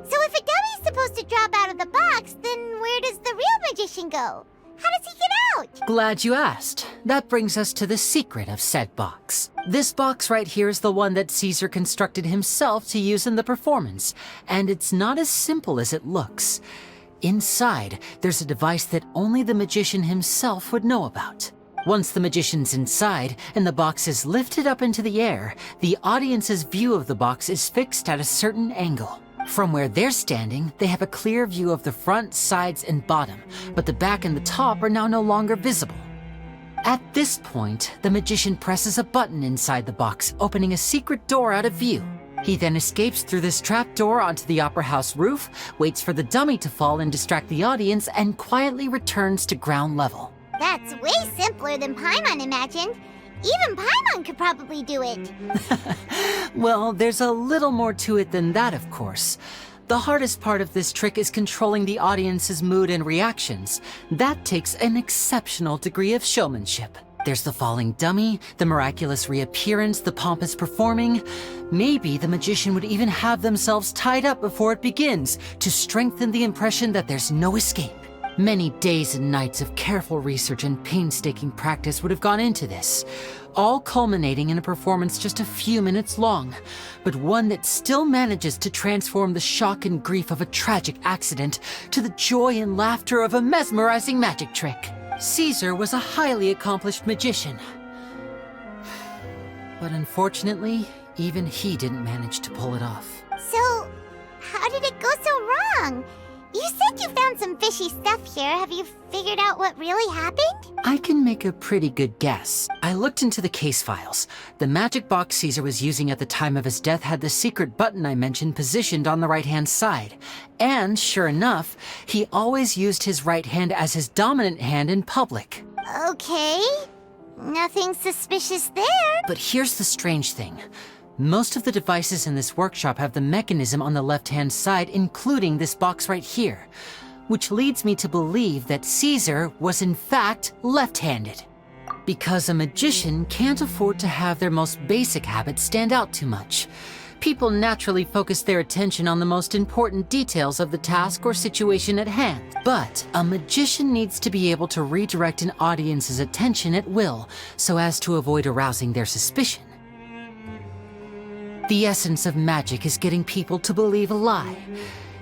So if a dummy's supposed to drop out of the box, then where does the real magician go? How does he get out? Glad you asked. That brings us to the secret of said box. This box right here is the one that Caesar constructed himself to use in the performance, and it's not as simple as it looks. Inside, there's a device that only the magician himself would know about. Once the magician's inside and the box is lifted up into the air, the audience's view of the box is fixed at a certain angle. From where they're standing, they have a clear view of the front, sides, and bottom, but the back and the top are now no longer visible. At this point, the magician presses a button inside the box, opening a secret door out of view. He then escapes through this trap door onto the opera house roof, waits for the dummy to fall and distract the audience, and quietly returns to ground level. That's way simpler than Paimon imagined. Even Paimon could probably do it. Well, there's a little more to it than that, of course. The hardest part of this trick is controlling the audience's mood and reactions. That takes an exceptional degree of showmanship. There's the falling dummy, the miraculous reappearance, the pompous performing. Maybe the magician would even have themselves tied up before it begins to strengthen the impression that there's no escape. Many days and nights of careful research and painstaking practice would have gone into this, all culminating in a performance just a few minutes long, but one that still manages to transform the shock and grief of a tragic accident to the joy and laughter of a mesmerizing magic trick. Caesar was a highly accomplished magician. But unfortunately, even he didn't manage to pull it off. So, how did it go so wrong? You said you found some fishy stuff here. Have you figured out what really happened? I can make a pretty good guess. I looked into the case files. The magic box Caesar was using at the time of his death had the secret button I mentioned positioned on the right-hand side. And sure enough, he always used his right hand as his dominant hand in public. Okay. Nothing suspicious there. But here's the strange thing. Most of the devices in this workshop have the mechanism on the left-hand side, including this box right here, which leads me to believe that Caesar was in fact left-handed. Because a magician can't afford to have their most basic habits stand out too much. People naturally focus their attention on the most important details of the task or situation at hand. But a magician needs to be able to redirect an audience's attention at will so as to avoid arousing their suspicion. The essence of magic is getting people to believe a lie.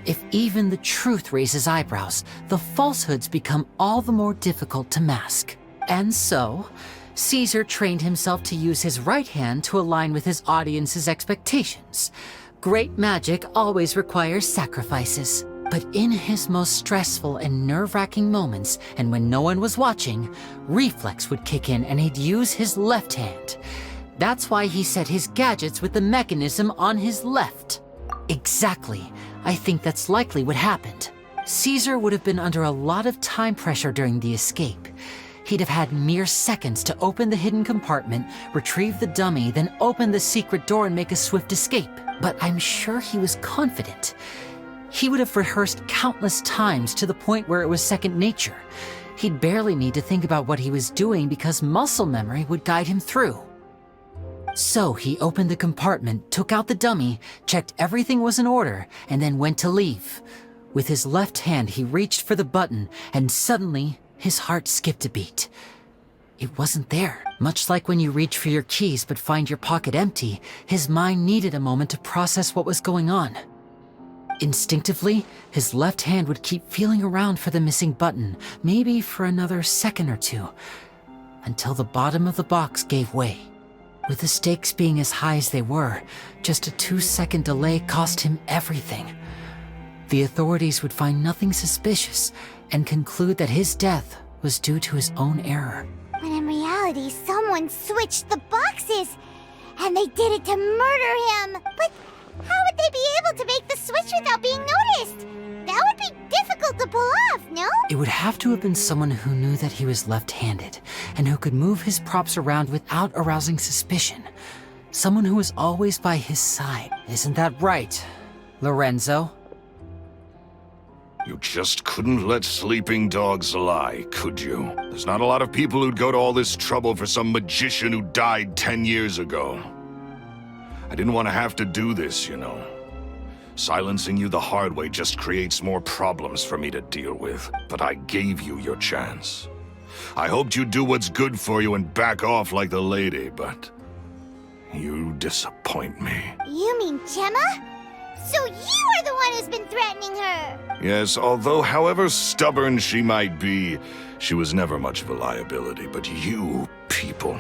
If even the truth raises eyebrows, the falsehoods become all the more difficult to mask. And so, Caesar trained himself to use his right hand to align with his audience's expectations. Great magic always requires sacrifices. But in his most stressful and nerve-wracking moments, and when no one was watching, reflex would kick in and he'd use his left hand. That's why he set his gadgets with the mechanism on his left. Exactly. I think that's likely what happened. Caesar would have been under a lot of time pressure during the escape. He'd have had mere seconds to open the hidden compartment, retrieve the dummy, then open the secret door and make a swift escape. But I'm sure he was confident. He would have rehearsed countless times to the point where it was second nature. He'd barely need to think about what he was doing because muscle memory would guide him through. So he opened the compartment, took out the dummy, checked everything was in order, and then went to leave. With his left hand, he reached for the button, and suddenly, his heart skipped a beat. It wasn't there. Much like when you reach for your keys but find your pocket empty, his mind needed a moment to process what was going on. Instinctively, his left hand would keep feeling around for the missing button, maybe for another second or two, until the bottom of the box gave way. With the stakes being as high as they were, just a 2-second delay cost him everything. The authorities would find nothing suspicious and conclude that his death was due to his own error. When in reality, someone switched the boxes, and they did it to murder him. But how would they be able to make the switch without being noticed? That would be difficult to pull off, no? It would have to have been someone who knew that he was left-handed and who could move his props around without arousing suspicion. Someone who was always by his side. Isn't that right, Lorenzo? You just couldn't let sleeping dogs lie, could you? There's not a lot of people who'd go to all this trouble for some magician who died 10 years ago. I didn't want to have to do this, you know. Silencing you the hard way just creates more problems for me to deal with. But I gave you your chance. I hoped you'd do what's good for you and back off like the lady, but you disappoint me. You mean Gemma? So you are the one who's been threatening her! Yes, although however stubborn she might be, she was never much of a liability. But you people,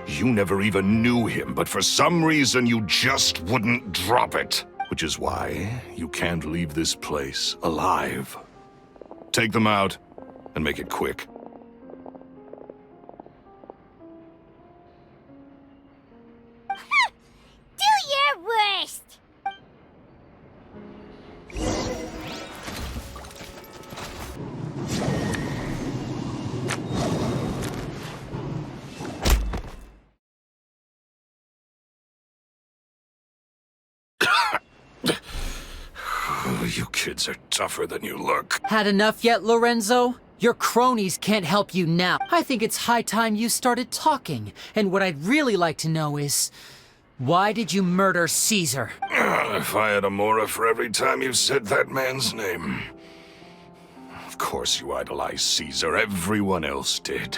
you never even knew him, but for some reason you just wouldn't drop it. Which is why you can't leave this place alive. Take them out, and make it quick. Do your worst! You kids are tougher than you look. Had enough yet, Lorenzo? Your cronies can't help you now. I think it's high time you started talking. And what I'd really like to know is, why did you murder Caesar? If I had a mora for every time you said that man's name. Of course you idolized Caesar, everyone else did.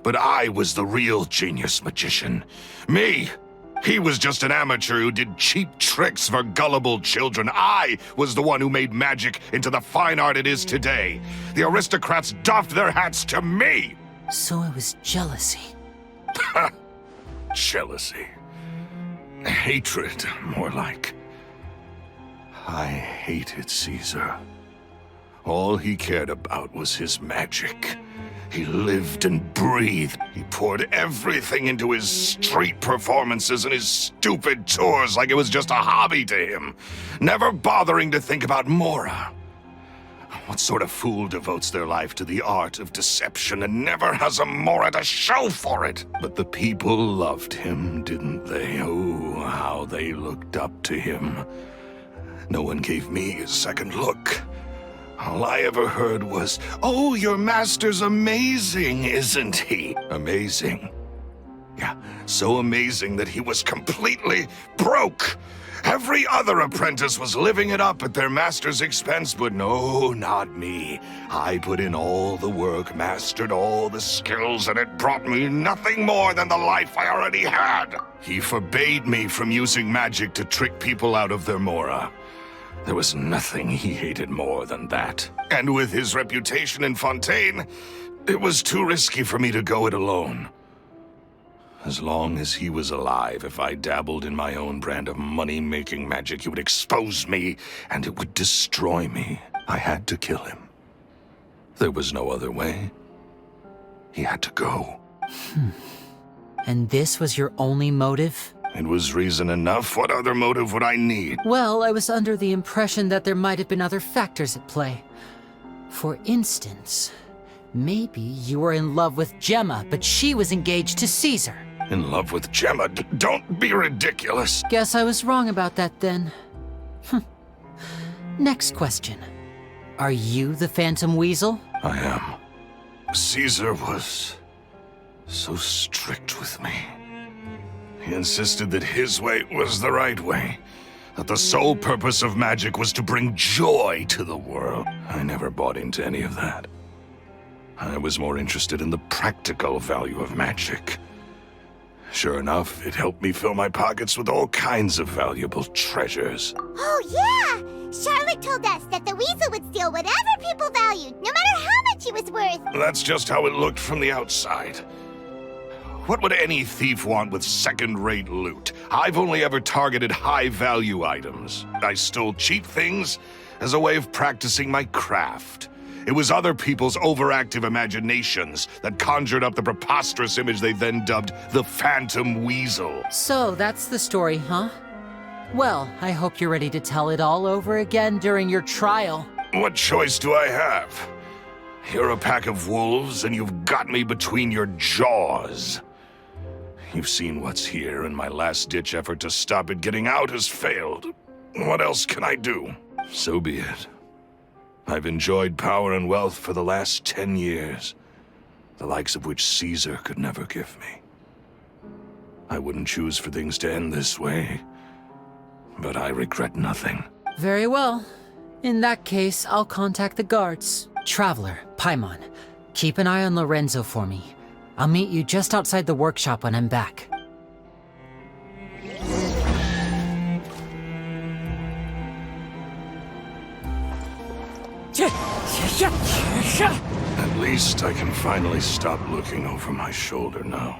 But I was the real genius magician. Me! He was just an amateur who did cheap tricks for gullible children. I was the one who made magic into the fine art it is today. The aristocrats doffed their hats to me! So it was jealousy. Jealousy. Hatred, more like. I hated Caesar. All he cared about was his magic. He lived and breathed. He poured everything into his street performances and his stupid tours like it was just a hobby to him, never bothering to think about Mora. What sort of fool devotes their life to the art of deception and never has a Mora to show for it? But the people loved him, didn't they? Oh, how they looked up to him. No one gave me a second look. All I ever heard was, "Oh, your master's amazing, isn't he?" Amazing. Yeah, so amazing that he was completely broke. Every other apprentice was living it up at their master's expense, but no, not me. I put in all the work, mastered all the skills, and it brought me nothing more than the life I already had. He forbade me from using magic to trick people out of their Mora. There was nothing he hated more than that. And with his reputation in Fontaine, it was too risky for me to go it alone. As long as he was alive, if I dabbled in my own brand of money-making magic, he would expose me, and it would destroy me. I had to kill him. There was no other way. He had to go. And this was your only motive? It was reason enough. What other motive would I need? Well, I was under the impression that there might have been other factors at play. For instance, maybe you were in love with Gemma, but she was engaged to Caesar. In love with Gemma? Don't be ridiculous. Guess I was wrong about that then. Next question. Are you the Phantom Weasel? I am. Caesar was so strict with me. He insisted that his way was the right way, that the sole purpose of magic was to bring joy to the world. I never bought into any of that. I was more interested in the practical value of magic. Sure enough, it helped me fill my pockets with all kinds of valuable treasures. Oh, yeah! Charlotte told us that the weasel would steal whatever people valued, no matter how much it was worth. That's just how it looked from the outside. What would any thief want with second-rate loot? I've only ever targeted high-value items. I stole cheap things as a way of practicing my craft. It was other people's overactive imaginations that conjured up the preposterous image they then dubbed the Phantom Weasel. So that's the story, huh? Well, I hope you're ready to tell it all over again during your trial. What choice do I have? You're a pack of wolves, and you've got me between your jaws. You've seen what's here, and my last-ditch effort to stop it getting out has failed. What else can I do? So be it. I've enjoyed power and wealth for the last 10 years, the likes of which Caesar could never give me. I wouldn't choose for things to end this way, but I regret nothing. Very well. In that case, I'll contact the guards. Traveler, Paimon, keep an eye on Lorenzo for me. I'll meet you just outside the workshop when I'm back. At least I can finally stop looking over my shoulder now.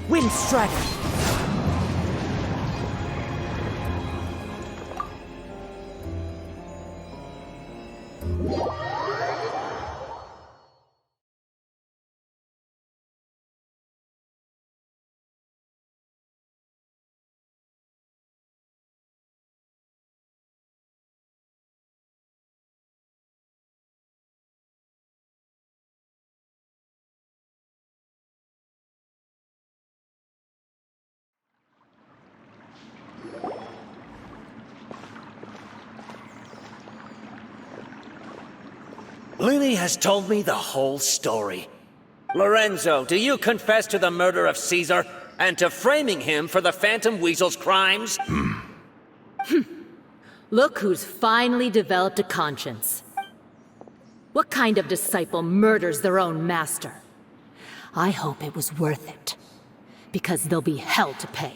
Windstrider! Lyney has told me the whole story. Lorenzo, do you confess to the murder of Caesar? and to framing him for the Phantom Weasel's crimes? Look who's finally developed a conscience. What kind of disciple murders their own master? I hope it was worth it, because there'll be hell to pay.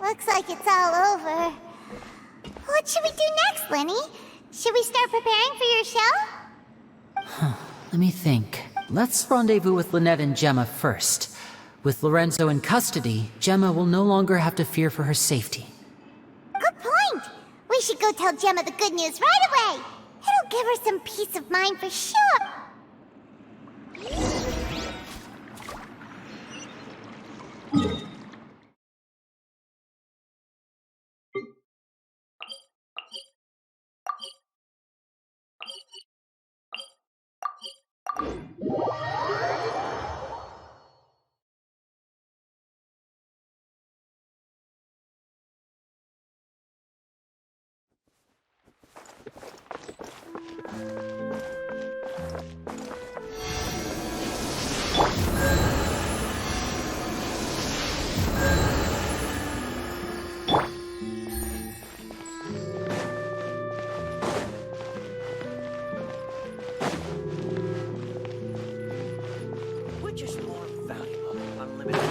Looks like it's all over. What should we do next, Lyney? Should we start preparing for your show? Let me think. Let's rendezvous with Lynette and Gemma first. With Lorenzo in custody, Gemma will no longer have to fear for her safety. Good point. We should go tell Gemma the good news right away. It'll give her some peace of mind for sure. Which is more valuable, unlimited?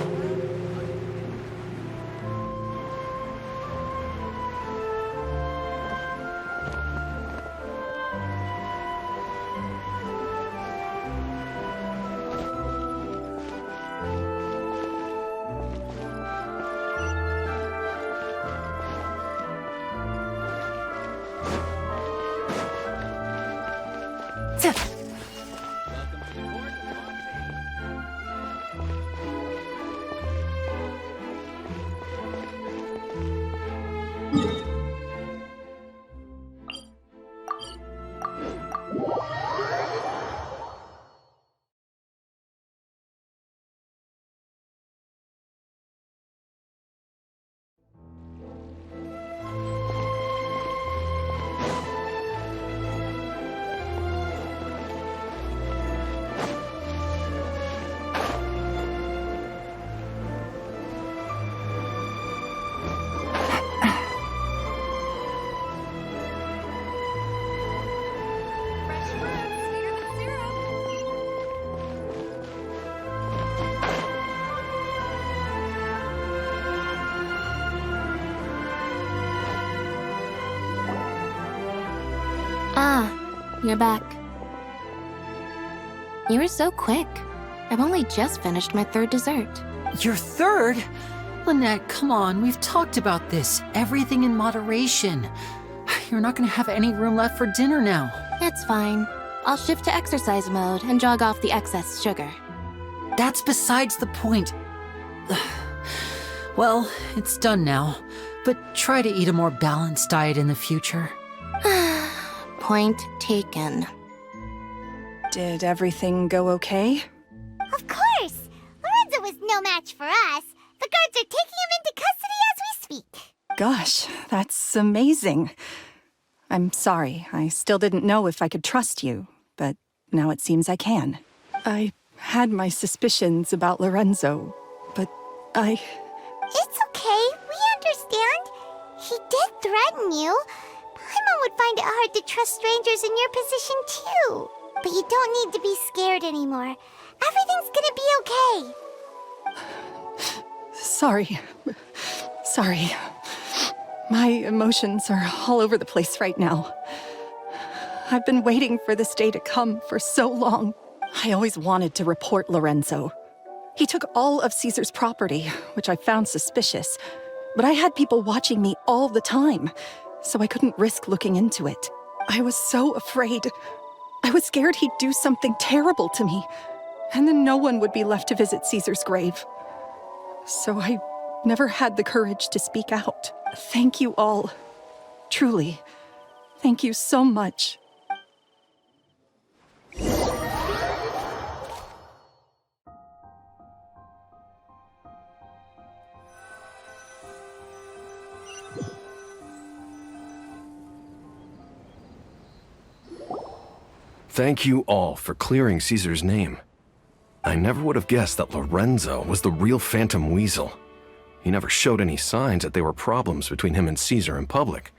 Ah, you're back. You were so quick. I've only just finished my third dessert. Your third? Lynette, come on, we've talked about this. Everything in moderation. You're not gonna have any room left for dinner now. It's fine. I'll shift to exercise mode and jog off the excess sugar. That's besides the point. Well, it's done now, but try to eat a more balanced diet in the future. Point taken. Did everything go okay? Of course! Lorenzo was no match for us. The guards are taking him into custody as we speak. Gosh, that's amazing. I'm sorry, I still didn't know if I could trust you, but now it seems I can. I had my suspicions about Lorenzo, but It's okay, we understand. He did threaten you. Paimon would find it hard to trust strangers in your position too. But you don't need to be scared anymore. Everything's gonna be okay. Sorry. Sorry. My emotions are all over the place right now. I've been waiting for this day to come for so long. I always wanted to report Lorenzo. He took all of Caesar's property, which I found suspicious, but I had people watching me all the time, so I couldn't risk looking into it. I was so afraid. I was scared he'd do something terrible to me, and then no one would be left to visit Caesar's grave. So I never had the courage to speak out. Thank you all. Truly. Thank you so much. Thank you all for clearing Caesar's name. I never would have guessed that Lorenzo was the real Phantom Weasel. He never showed any signs that there were problems between him and Caesar in public.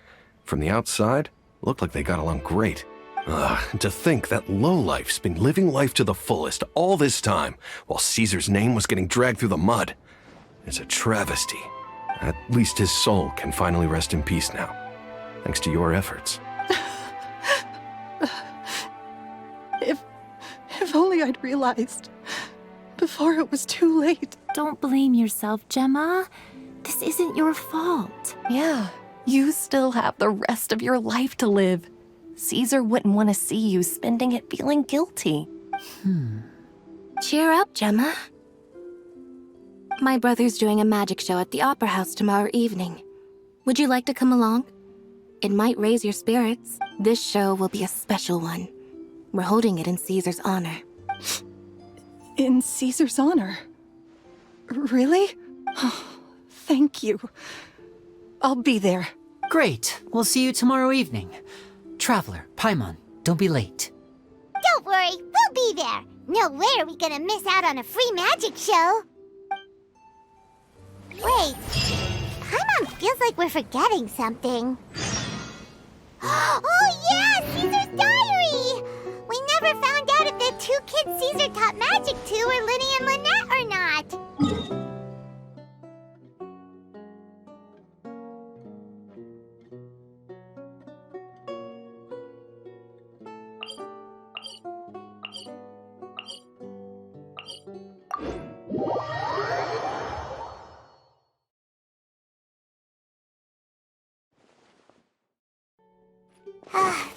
From the outside, it looked like they got along great. To think that lowlife's been living life to the fullest all this time, while Caesar's name was getting dragged through the mud. It's a travesty. At least his soul can finally rest in peace now, thanks to your efforts. If only I'd realized before it was too late. Don't blame yourself, Gemma. This isn't your fault. Yeah, you still have the rest of your life to live. Caesar wouldn't want to see you spending it feeling guilty. Cheer up, Gemma. My brother's doing a magic show at the Opera House tomorrow evening. Would you like to come along? It might raise your spirits. This show will be a special one. We're holding it in Caesar's honor. In Caesar's honor? Really? Oh, thank you. I'll be there. Great. We'll see you tomorrow evening. Traveler, Paimon, don't be late. Don't worry, we'll be there. No way are we gonna miss out on a free magic show. Wait, Paimon feels like we're forgetting something. Oh yeah, Caesar's diary! We never found out if the two kids Caesar taught magic to were Lyney and Lynette or not.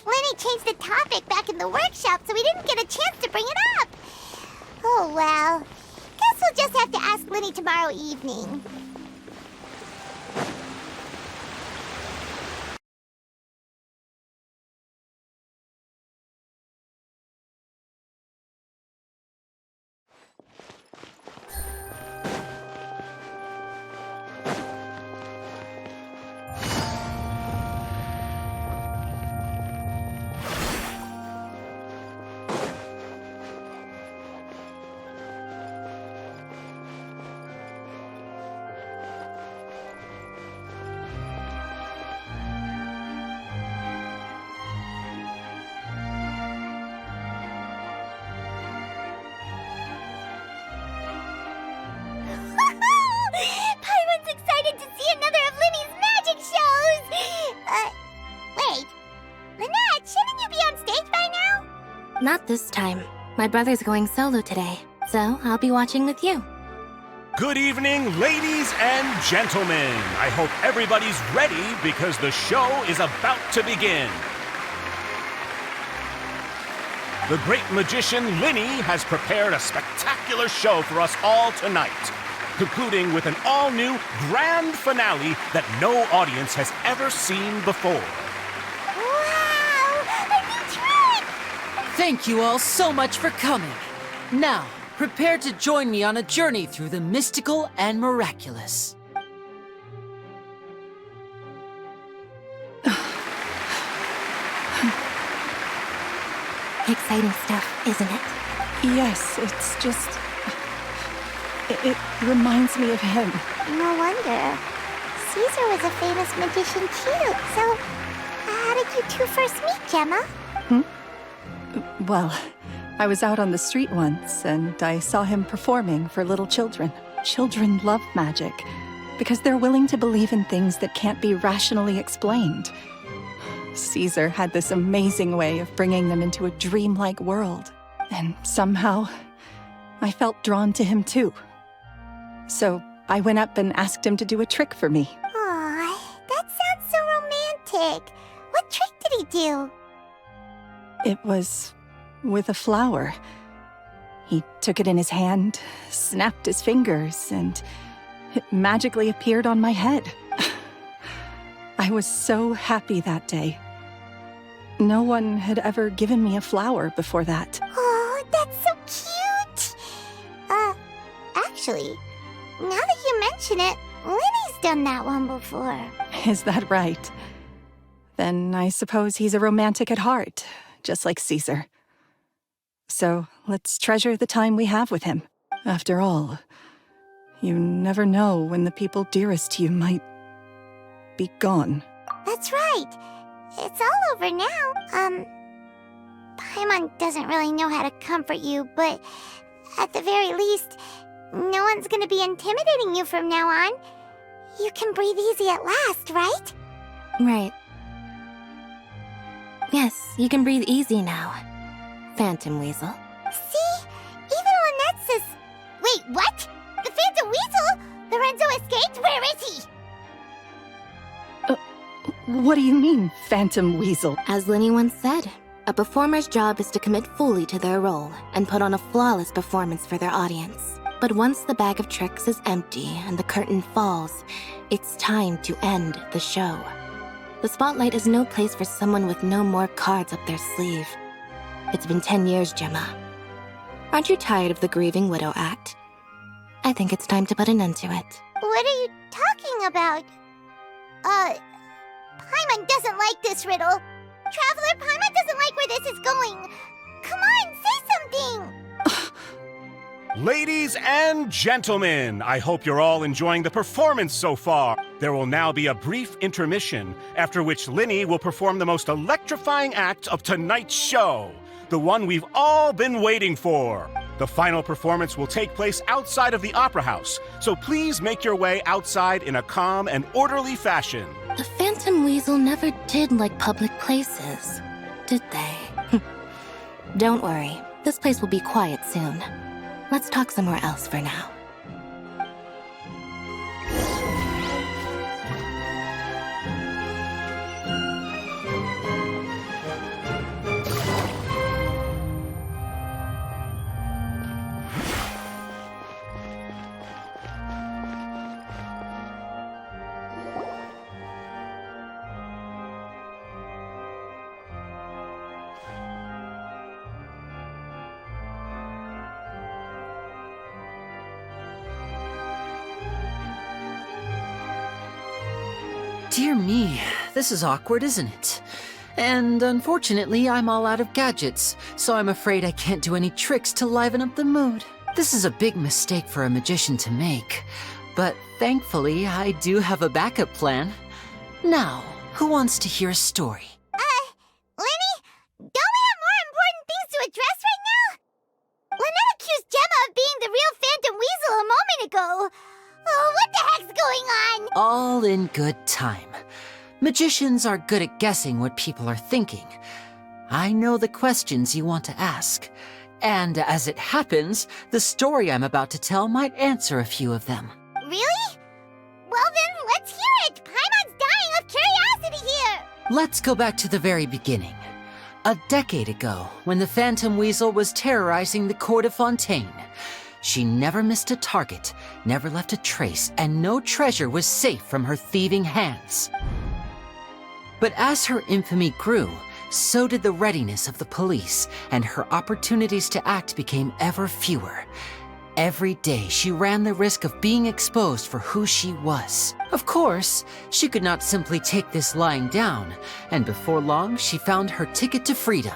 Lyney changed the topic back in the workshop, so we didn't get a chance to bring it up. Oh well. Guess we'll just have to ask Lyney tomorrow evening. Paimon's excited to see another of Lyney's magic shows! Wait. Lynette, shouldn't you be on stage by now? Not this time. My brother's going solo today, so I'll be watching with you. Good evening, ladies and gentlemen. I hope everybody's ready because the show is about to begin. The great magician Lyney has prepared a spectacular show for us all tonight, concluding with an all-new grand finale that no audience has ever seen before. Wow! A new trick! Thank you all so much for coming. Now, prepare to join me on a journey through the mystical and miraculous. Exciting stuff, isn't it? Yes, it's just... It reminds me of him. No wonder. Caesar was a famous magician too, so how did you two first meet, Gemma? Well, I was out on the street once, and I saw him performing for little children. Children love magic, because they're willing to believe in things that can't be rationally explained. Caesar had this amazing way of bringing them into a dreamlike world, and somehow, I felt drawn to him too. So I went up and asked him to do a trick for me. Aw, that sounds so romantic. What trick did he do? It was with a flower. He took it in his hand, snapped his fingers, and it magically appeared on my head. I was so happy that day. No one had ever given me a flower before that. Oh, that's so cute! Actually, now that you mention it, Lyney's done that one before. Is that right? Then I suppose he's a romantic at heart, just like Caesar. So let's treasure the time we have with him. After all, you never know when the people dearest to you might be gone. That's right. It's all over now. Paimon doesn't really know how to comfort you, but at the very least, no one's gonna be intimidating you from now on. You can breathe easy at last, right? Right. Yes, you can breathe easy now, Phantom Weasel. See? Even Lynette says... Wait, what? The Phantom Weasel? Lorenzo escaped? Where is he? What do you mean, Phantom Weasel? As Lyney once said, a performer's job is to commit fully to their role and put on a flawless performance for their audience. But once the bag of tricks is empty and the curtain falls, it's time to end the show. The spotlight is no place for someone with no more cards up their sleeve. It's been 10 years, Gemma. Aren't you tired of the grieving widow act? I think it's time to put an end to it. What are you talking about? Paimon doesn't like this riddle. Traveler, Paimon doesn't like where this is going. Come on, say something! Ladies and gentlemen, I hope you're all enjoying the performance so far. There will now be a brief intermission, after which Lyney will perform the most electrifying act of tonight's show, the one we've all been waiting for. The final performance will take place outside of the Opera House, so please make your way outside in a calm and orderly fashion. The Phantom Weasel never did like public places, did they? Don't worry, this place will be quiet soon. Let's talk somewhere else for now. Dear me, this is awkward, isn't it? And unfortunately, I'm all out of gadgets, so I'm afraid I can't do any tricks to liven up the mood. This is a big mistake for a magician to make, but thankfully, I do have a backup plan. Now, who wants to hear a story? Lyney, don't we have more important things to address right now? Lynette accused Gemma of being the real Phantom Weasel a moment ago. Oh, what the heck's going on? All in good time. Magicians are good at guessing what people are thinking. I know the questions you want to ask. And as it happens, the story I'm about to tell might answer a few of them. Really? Well then, let's hear it! Paimon's dying of curiosity here! Let's go back to the very beginning. A decade ago, when the Phantom Weasel was terrorizing the court of Fontaine. She never missed a target, never left a trace, and no treasure was safe from her thieving hands. But as her infamy grew, so did the readiness of the police, and her opportunities to act became ever fewer. Every day, she ran the risk of being exposed for who she was. Of course, she could not simply take this lying down, and before long, she found her ticket to freedom.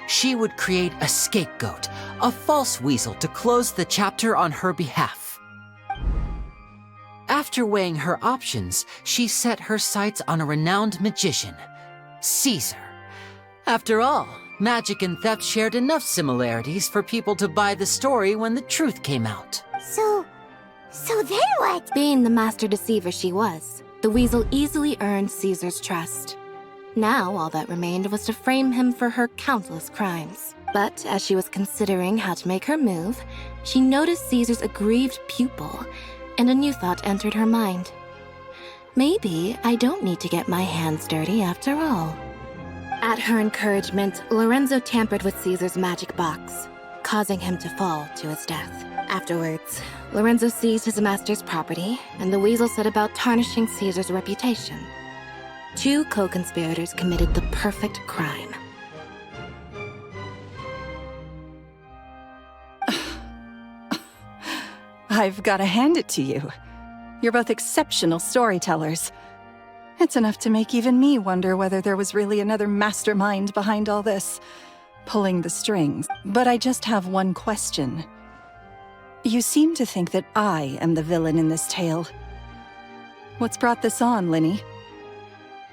She would create a scapegoat, a false weasel to close the chapter on her behalf. After weighing her options, she set her sights on a renowned magician, Caesar. After all, magic and theft shared enough similarities for people to buy the story when the truth came out. So then what? Being the master deceiver she was, the weasel easily earned Caesar's trust. Now, all that remained was to frame him for her countless crimes. But as she was considering how to make her move, she noticed Caesar's aggrieved pupil, and a new thought entered her mind. Maybe I don't need to get my hands dirty after all. At her encouragement, Lorenzo tampered with Caesar's magic box, causing him to fall to his death. Afterwards, Lorenzo seized his master's property, and the weasel set about tarnishing Caesar's reputation. Two co-conspirators committed the perfect crime. I've got to hand it to you. You're both exceptional storytellers. It's enough to make even me wonder whether there was really another mastermind behind all this. pulling the strings, but I just have one question. You seem to think that I am the villain in this tale. What's brought this on, Lyney?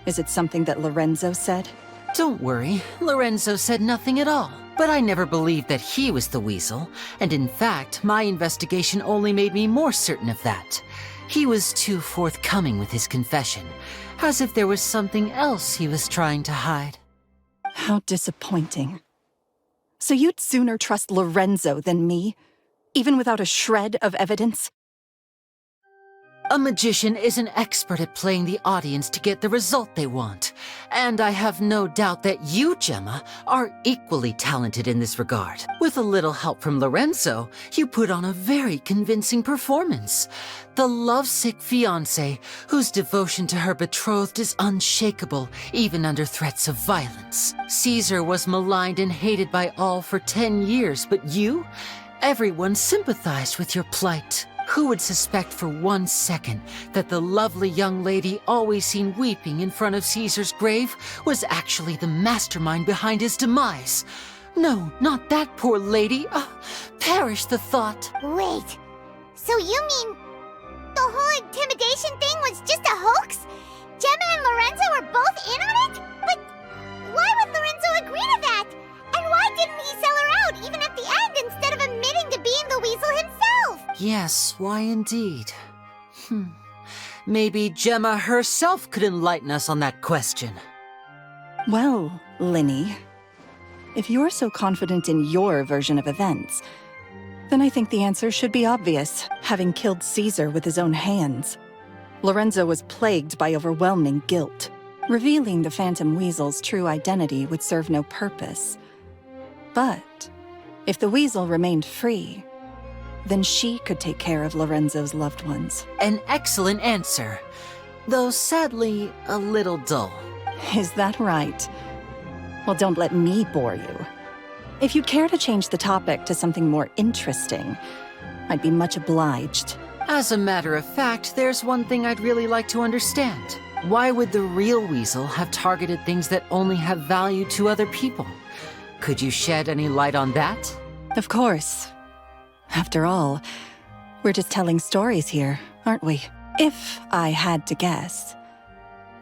Is it something that Lorenzo said? Don't worry, Lorenzo said nothing at all. But I never believed that he was the weasel, and in fact, my investigation only made me more certain of that. He was too forthcoming with his confession, as if there was something else he was trying to hide. How disappointing. So you'd sooner trust Lorenzo than me, even without a shred of evidence? A magician is an expert at playing the audience to get the result they want, and I have no doubt that you, Gemma, are equally talented in this regard. With a little help from Lorenzo, you put on a very convincing performance. The lovesick fiancé, whose devotion to her betrothed is unshakable, even under threats of violence. Caesar was maligned and hated by all for 10 years, but you? Everyone sympathized with your plight. Who would suspect for 1 second that the lovely young lady always seen weeping in front of Caesar's grave was actually the mastermind behind his demise? No, not that poor lady. Perish the thought. Wait, so you mean the whole intimidation thing was just a hoax? Gemma and Lorenzo were both in on it? But why would Lorenzo agree to that? And why didn't he sell her out even at the end instead of admitting to being the weasel himself? Yes, why indeed? Maybe Gemma herself could enlighten us on that question. Well, Lyney, if you're so confident in your version of events, then I think the answer should be obvious, having killed Caesar with his own hands. Lorenzo was plagued by overwhelming guilt. Revealing the Phantom Weasel's true identity would serve no purpose. But if the weasel remained free, then she could take care of Lorenzo's loved ones. An excellent answer, though sadly a little dull. Is that right? Well, don't let me bore you. If you'd care to change the topic to something more interesting, I'd be much obliged. As a matter of fact, there's one thing I'd really like to understand. Why would the real weasel have targeted things that only have value to other people? Could you shed any light on that? Of course. After all, we're just telling stories here, aren't we? If I had to guess,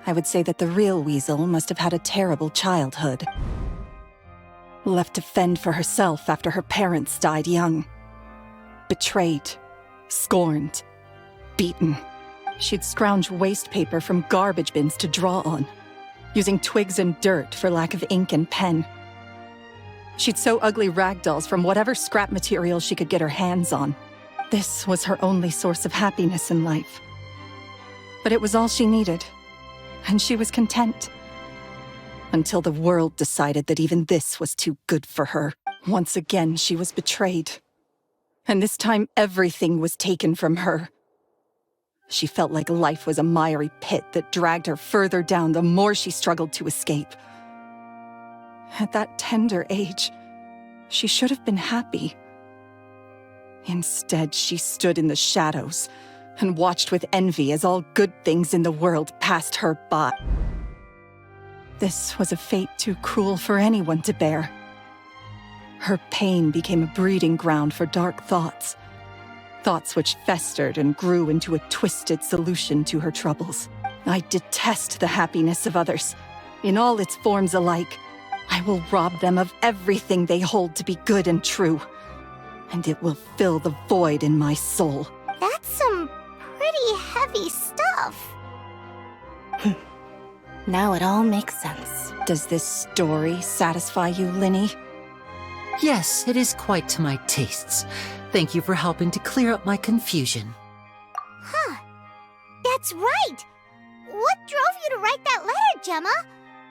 I would say that the real weasel must have had a terrible childhood. Left to fend for herself after her parents died young. Betrayed, scorned, beaten. She'd scrounge waste paper from garbage bins to draw on, using twigs and dirt for lack of ink and pen. She'd sew ugly rag dolls from whatever scrap material she could get her hands on. This was her only source of happiness in life. But it was all she needed, and she was content. Until the world decided that even this was too good for her. Once again, she was betrayed. And this time, everything was taken from her. She felt like life was a miry pit that dragged her further down the more she struggled to escape. At that tender age, she should have been happy. Instead, she stood in the shadows and watched with envy as all good things in the world passed her by. This was a fate too cruel for anyone to bear. Her pain became a breeding ground for dark thoughts. Thoughts which festered and grew into a twisted solution to her troubles. I detest the happiness of others, in all its forms alike. I will rob them of everything they hold to be good and true, and it will fill the void in my soul. That's some pretty heavy stuff. Now it all makes sense. Does this story satisfy you, Lyney? Yes, it is quite to my tastes. Thank you for helping to clear up my confusion. Huh. That's right. What drove you to write that letter, Gemma?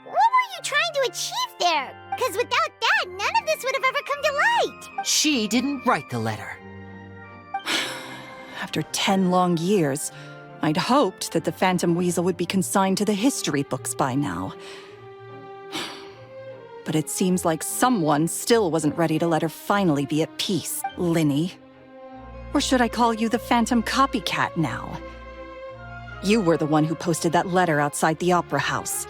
What were you trying to achieve there? Because without that, none of this would have ever come to light. She didn't write the letter. After 10 long years, I'd hoped that the Phantom Weasel would be consigned to the history books by now. But it seems like someone still wasn't ready to let her finally be at peace, Lyney. Or should I call you the Phantom Copycat now? You were the one who posted that letter outside the Opera House.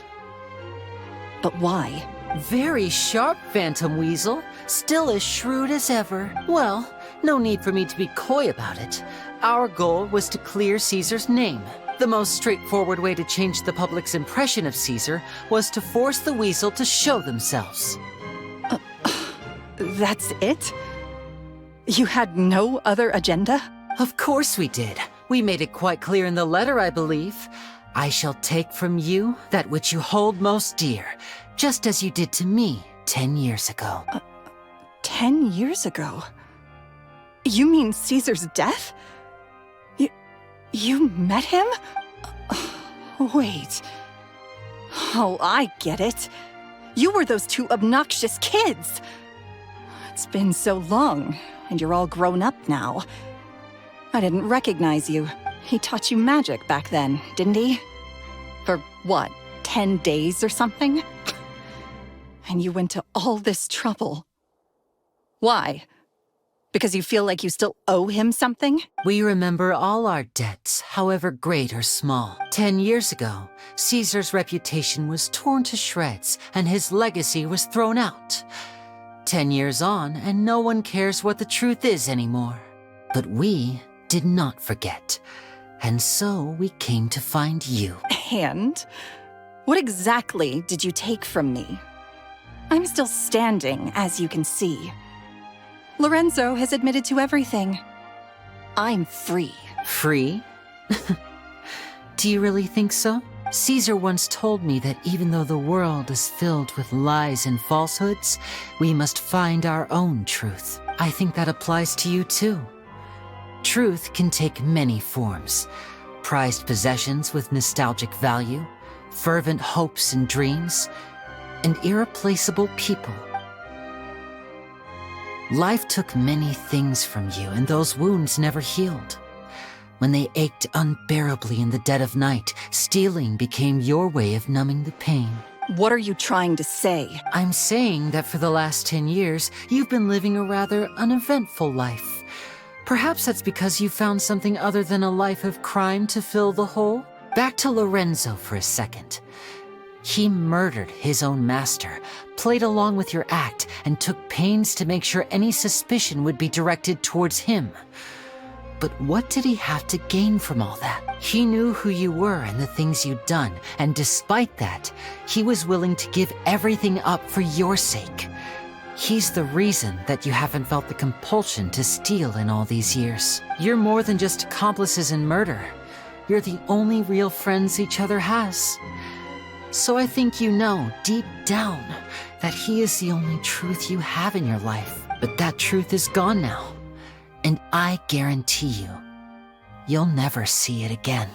But why? Very sharp, Phantom Weasel. Still as shrewd as ever. Well, no need for me to be coy about it. Our goal was to clear Caesar's name. The most straightforward way to change the public's impression of Caesar was to force the Weasel to show themselves. That's it? You had no other agenda? Of course we did. We made it quite clear in the letter, I believe. I shall take from you that which you hold most dear, just as you did to me 10 years ago. 10 years ago? You mean Caesar's death? You met him? Wait. Oh, I get it. You were those two obnoxious kids. It's been so long, and you're all grown up now. I didn't recognize you. He taught you magic back then, didn't he? For what, 10 days or something? And you went to all this trouble. Why? Because you feel like you still owe him something? We remember all our debts, however great or small. 10 years ago, Caesar's reputation was torn to shreds, and his legacy was thrown out. 10 years on, and no one cares what the truth is anymore. But we did not forget, and so we came to find you. And? What exactly did you take from me? I'm still standing, as you can see. Lorenzo has admitted to everything. I'm free. Free? Do you really think so? Caesar once told me that even though the world is filled with lies and falsehoods, we must find our own truth. I think that applies to you too. Truth can take many forms. Prized possessions with nostalgic value, fervent hopes and dreams, and irreplaceable people. Life took many things from you, and those wounds never healed. When they ached unbearably in the dead of night, stealing became your way of numbing the pain. What are you trying to say? I'm saying that for the last 10 years, you've been living a rather uneventful life. Perhaps that's because you found something other than a life of crime to fill the hole? Back to Lorenzo for a second. He murdered his own master, played along with your act, and took pains to make sure any suspicion would be directed towards him. But what did he have to gain from all that? He knew who you were and the things you'd done, and despite that, he was willing to give everything up for your sake. He's the reason that you haven't felt the compulsion to steal in all these years. You're more than just accomplices in murder. You're the only real friends each other has. So I think you know, deep down, that he is the only truth you have in your life. But that truth is gone now. And I guarantee you, you'll never see it again.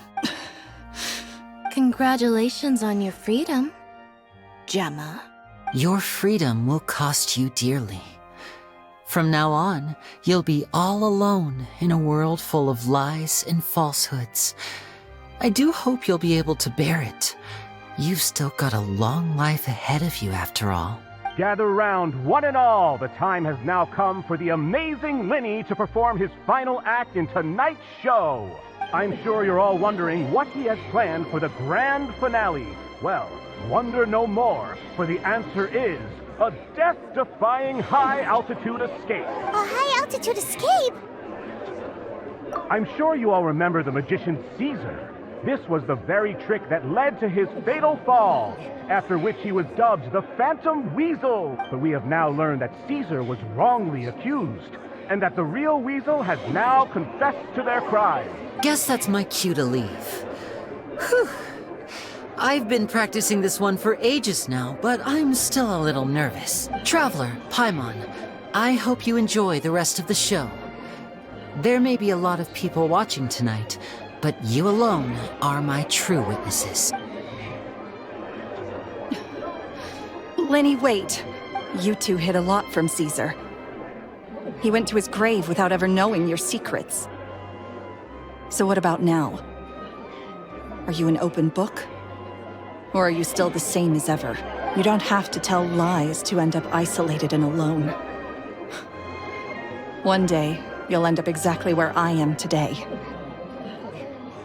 Congratulations on your freedom, Gemma. Your freedom will cost you dearly. From now on, you'll be all alone in a world full of lies and falsehoods. I do hope you'll be able to bear it. You've still got a long life ahead of you after all. Gather round, one and all. The time has now come for the amazing Lyney to perform his final act in tonight's show. I'm sure you're all wondering what he has planned for the grand finale. Well, wonder no more, for the answer is a death-defying high-altitude escape. A high-altitude escape? I'm sure you all remember the magician Caesar. This was the very trick that led to his fatal fall, after which he was dubbed the Phantom Weasel. But we have now learned that Caesar was wrongly accused, and that the real Weasel has now confessed to their crime. Guess that's my cue to leave. Whew. I've been practicing this one for ages now, but I'm still a little nervous. Traveler, Paimon, I hope you enjoy the rest of the show. There may be a lot of people watching tonight, but you alone are my true witnesses. Lyney, wait. You two hid a lot from Caesar. He went to his grave without ever knowing your secrets. So what about now? Are you an open book? Or are you still the same as ever? You don't have to tell lies to end up isolated and alone. One day, you'll end up exactly where I am today.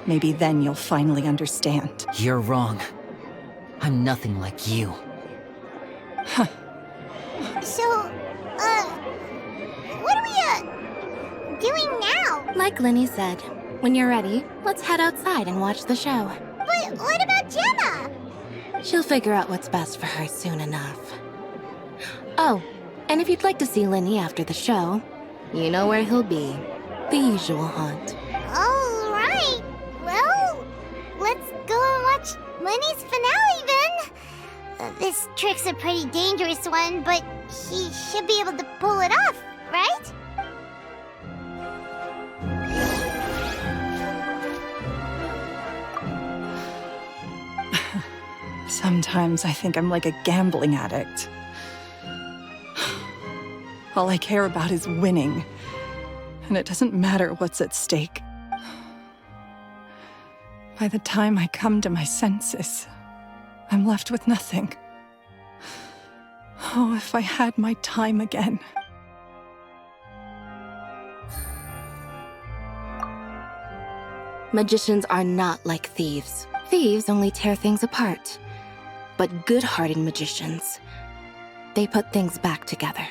Maybe then you'll finally understand. You're wrong. I'm nothing like you. So, what are we, doing now? Like Lyney said, when you're ready, let's head outside and watch the show. But what about Gemma? She'll figure out what's best for her soon enough. Oh, and if you'd like to see Lyney after the show, you know where he'll be. The usual haunt. All right. Well, let's go and watch Lenny's finale then. This trick's a pretty dangerous one, but he should be able to pull it off, right? Sometimes I think I'm like a gambling addict. All I care about is winning, and it doesn't matter what's at stake. By the time I come to my senses, I'm left with nothing. Oh, if I had my time again. Magicians are not like thieves. Thieves only tear things apart. But good-hearted magicians, they put things back together.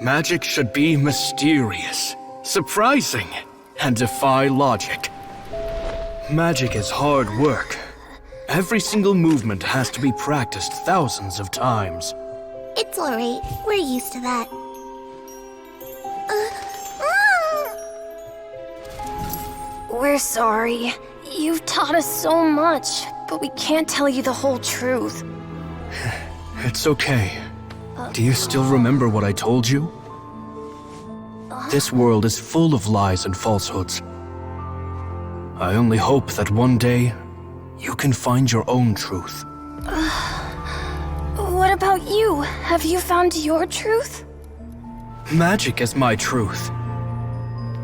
Magic should be mysterious, surprising, and defy logic. Magic is hard work. Every single movement has to be practiced thousands of times. It's alright. We're used to that. We're sorry. You've taught us so much, but we can't tell you the whole truth. It's okay. Do you still remember what I told you? This world is full of lies and falsehoods. I only hope that one day you can find your own truth. What about you? Have you found your truth? Magic is my truth.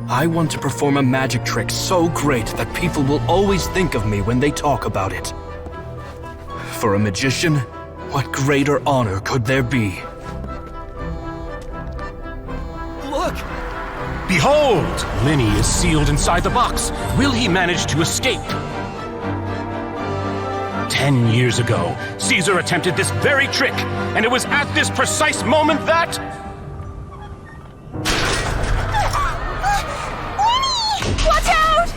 I want to perform a magic trick so great that people will always think of me when they talk about it. For a magician, what greater honor could there be? Look! Behold! Lyney is sealed inside the box. Will he manage to escape? 10 years ago, Caesar attempted this very trick, and it was at this precise moment that... Watch out!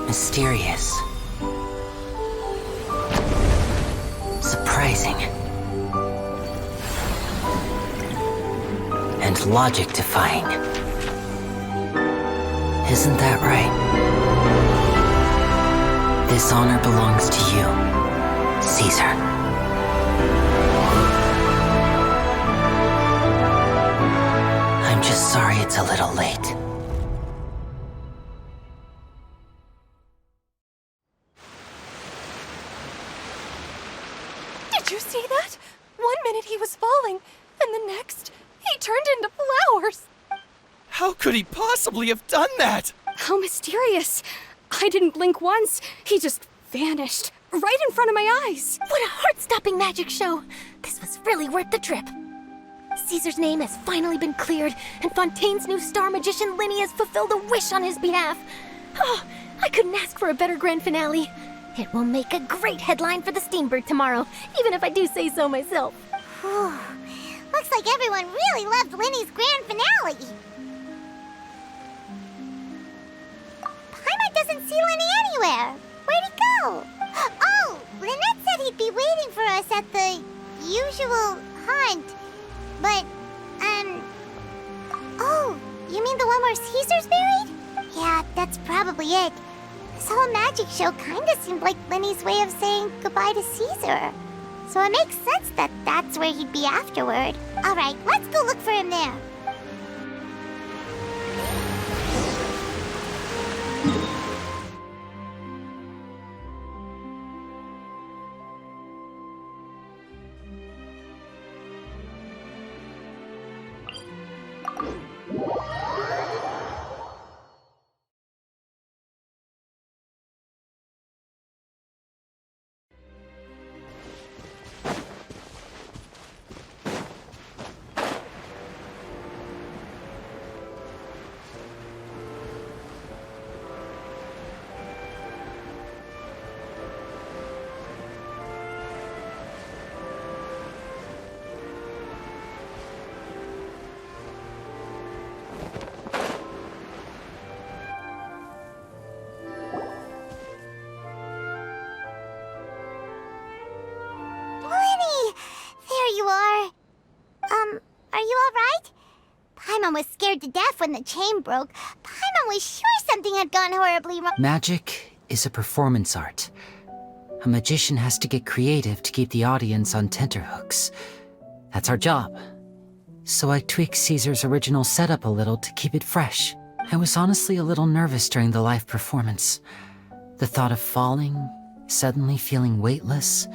Mysterious. Surprising. And logic-defying. Isn't that right? This honor belongs to you, Caesar. I'm just sorry it's a little late. Did you see that? 1 minute he was falling, and the next, he turned into flowers. How could he possibly have done that? How mysterious. I didn't blink once. He just vanished, right in front of my eyes. What a heart-stopping magic show! This was really worth the trip. Caesar's name has finally been cleared, and Fontaine's new star magician Lyney has fulfilled a wish on his behalf. Oh, I couldn't ask for a better grand finale. It will make a great headline for the Steambird tomorrow, even if I do say so myself. Whew. Looks like everyone really loved Lyney's grand finale. Paimon doesn't see Lyney anywhere. Where'd he go? Oh, Lynette said he'd be waiting for us at the usual hunt. But, oh, you mean the one where Caesar's buried? Yeah, that's probably it. This whole magic show kinda seemed like Lyney's way of saying goodbye to Caesar. So it makes sense that that's where he'd be afterward. Alright, let's go look for him there. Are you alright? Paimon was scared to death when the chain broke. Paimon was sure something had gone horribly wrong. Magic is a performance art. A magician has to get creative to keep the audience on tenterhooks. That's our job. So I tweaked Caesar's original setup a little to keep it fresh. I was honestly a little nervous during the live performance. The thought of falling, suddenly feeling weightless,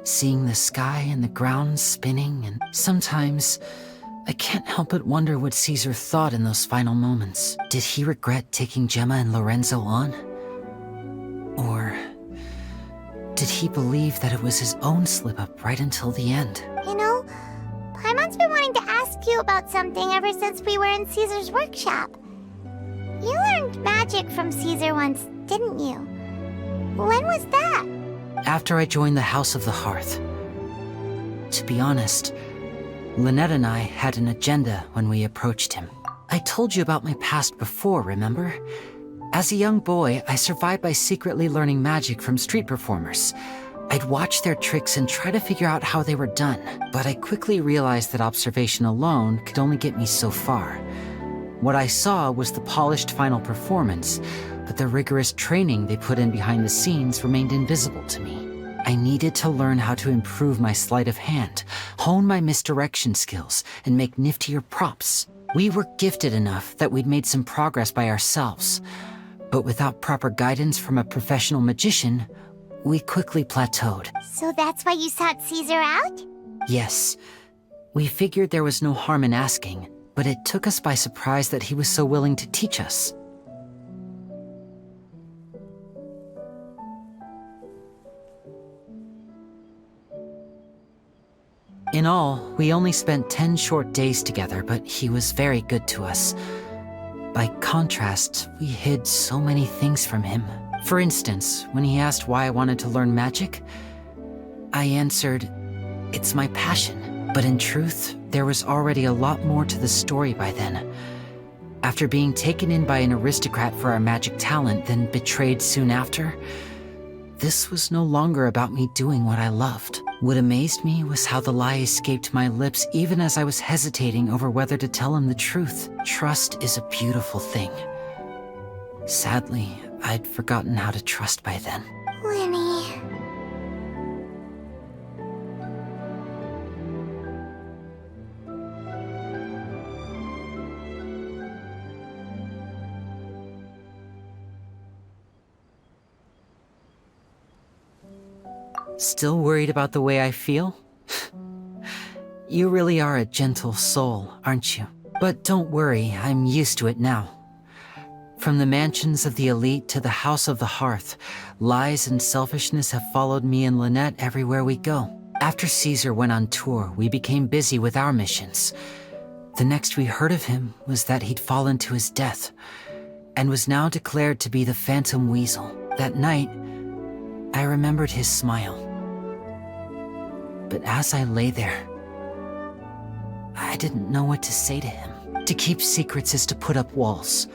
seeing the sky and the ground spinning, and sometimes I can't help but wonder what Caesar thought in those final moments. Did he regret taking Gemma and Lorenzo on? Or did he believe that it was his own slip-up right until the end? You know, Paimon's been wanting to ask you about something ever since we were in Caesar's workshop. You learned magic from Caesar once, didn't you? When was that? After I joined the House of the Hearth. To be honest, Lynette and I had an agenda when we approached him. I told you about my past before, remember? As a young boy, I survived by secretly learning magic from street performers. I'd watch their tricks and try to figure out how they were done, but I quickly realized that observation alone could only get me so far. What I saw was the polished final performance, but the rigorous training they put in behind the scenes remained invisible to me. I needed to learn how to improve my sleight of hand, hone my misdirection skills, and make niftier props. We were gifted enough that we'd made some progress by ourselves, but without proper guidance from a professional magician, we quickly plateaued. So that's why you sought Caesar out? Yes. We figured there was no harm in asking, but it took us by surprise that he was so willing to teach us. In all, we only spent 10 short days together, but he was very good to us. By contrast, we hid so many things from him. For instance, when he asked why I wanted to learn magic, I answered, "It's my passion." But in truth, there was already a lot more to the story by then. After being taken in by an aristocrat for our magic talent, then betrayed soon after, this was no longer about me doing what I loved. What amazed me was how the lie escaped my lips even as I was hesitating over whether to tell him the truth. Trust is a beautiful thing. Sadly, I'd forgotten how to trust by then. Lyney. Still worried about the way I feel? You really are a gentle soul, aren't you? But don't worry, I'm used to it now. From the mansions of the elite to the House of the Hearth, lies and selfishness have followed me and Lynette everywhere we go. After Caesar went on tour, we became busy with our missions. The next we heard of him was that he'd fallen to his death, and was now declared to be the Phantom Weasel. That night, I remembered his smile. But as I lay there, I didn't know what to say to him. To keep secrets is to put up walls.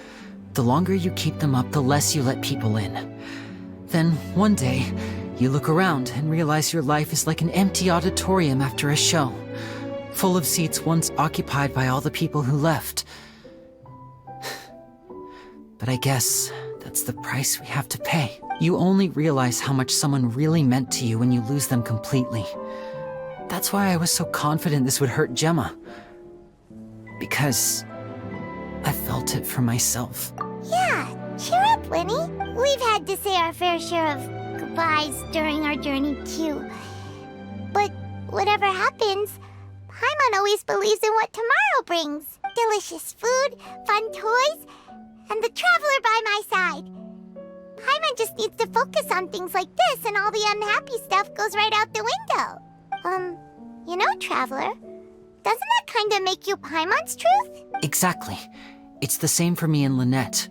The longer you keep them up, the less you let people in. Then, one day, you look around and realize your life is like an empty auditorium after a show, full of seats once occupied by all the people who left. But I guess that's the price we have to pay. You only realize how much someone really meant to you when you lose them completely. That's why I was so confident this would hurt Gemma. Because I felt it for myself. Yeah, cheer up, Lyney. We've had to say our fair share of goodbyes during our journey, too. But whatever happens, Paimon always believes in what tomorrow brings. Delicious food, fun toys, and the Traveler by my side. Paimon just needs to focus on things like this, and all the unhappy stuff goes right out the window. You know, Traveler, doesn't that kind of make you Paimon's truth? Exactly. It's the same for me and Lynette.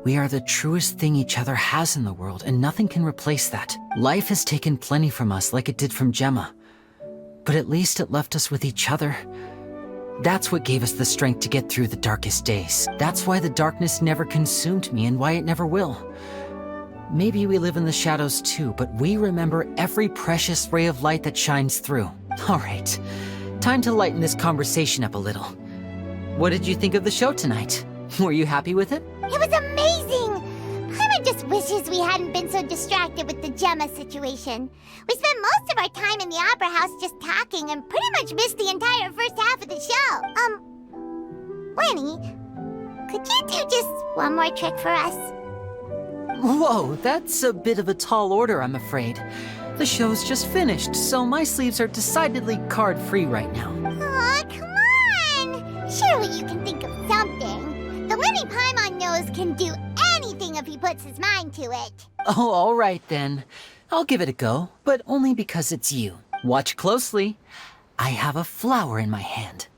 We are the truest thing each other has in the world, and nothing can replace that. Life has taken plenty from us, like it did from Gemma. But at least it left us with each other. That's what gave us the strength to get through the darkest days. That's why the darkness never consumed me, and why it never will. Maybe we live in the shadows too, but we remember every precious ray of light that shines through. All right, time to lighten this conversation up a little. What did you think of the show tonight? Were you happy with it? It was amazing! Paimon just wishes we hadn't been so distracted with the Gemma situation. We spent most of our time in the Opera House just talking and pretty much missed the entire first half of the show. Lyney, could you do just one more trick for us? Whoa, that's a bit of a tall order, I'm afraid. The show's just finished, so my sleeves are decidedly card-free right now. Aw, come on! Surely you can think of something. The Lyney Paimon knows can do anything if he puts his mind to it. Oh, all right then. I'll give it a go, but only because it's you. Watch closely. I have a flower in my hand.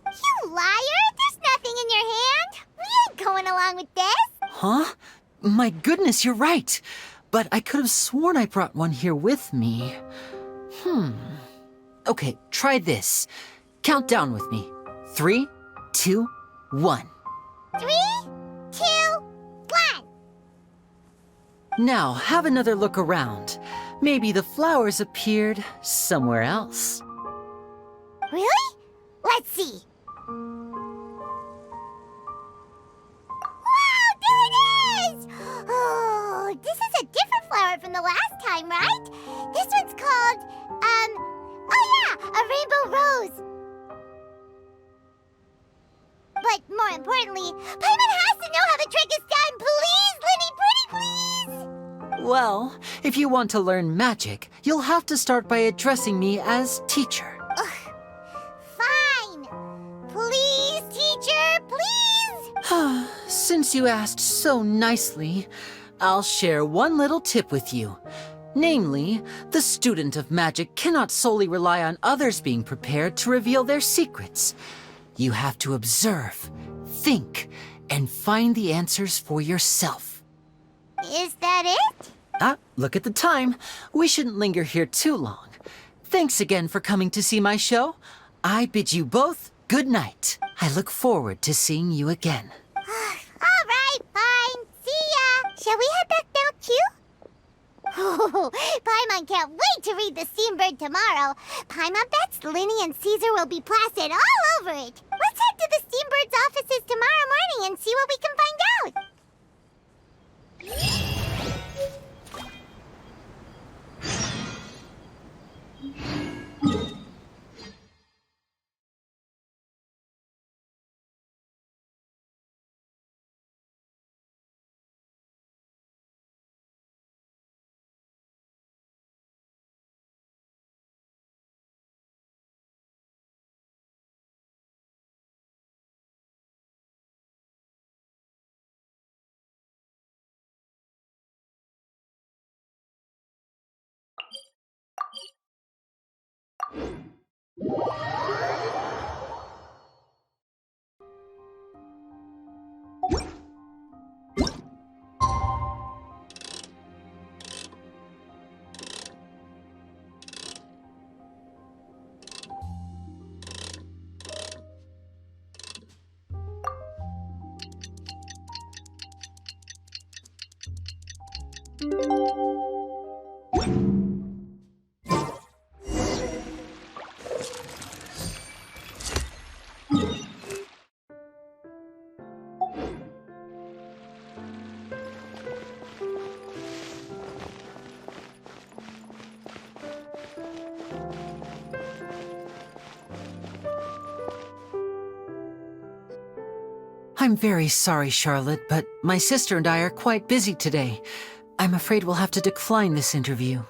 You liar! There's nothing in your hand! We ain't going along with this! Huh? My goodness, you're right. But I could have sworn I brought one here with me. Okay, try this. Count down with me. 3, 2, 1. 3, 2, 1. Now, have another look around. Maybe the flowers appeared somewhere else. Really? Let's see. Wow, there it is! Oh, this is a different flower from the last time, right? This one's called, oh yeah, a rainbow rose. But more importantly, Paimon has to know how the trick is done. Please, Lyney, pretty please! Well, if you want to learn magic, you'll have to start by addressing me as teacher. Fine. Please, teacher, please! Since you asked so nicely, I'll share one little tip with you. Namely, the student of magic cannot solely rely on others being prepared to reveal their secrets. You have to observe, think, and find the answers for yourself. Is that it? Look at the time. We shouldn't linger here too long. Thanks again for coming to see my show. I bid you both good night. I look forward to seeing you again. All right, fine. See ya. Shall we head back now, too? Oh, Paimon can't wait to read The Steambird tomorrow. Paimon bets Lyney and Caesar will be plastered all over it. Let's head to the Steambird's offices tomorrow morning and see what we can find out. I'm very sorry, Charlotte, but my sister and I are quite busy today. I'm afraid we'll have to decline this interview.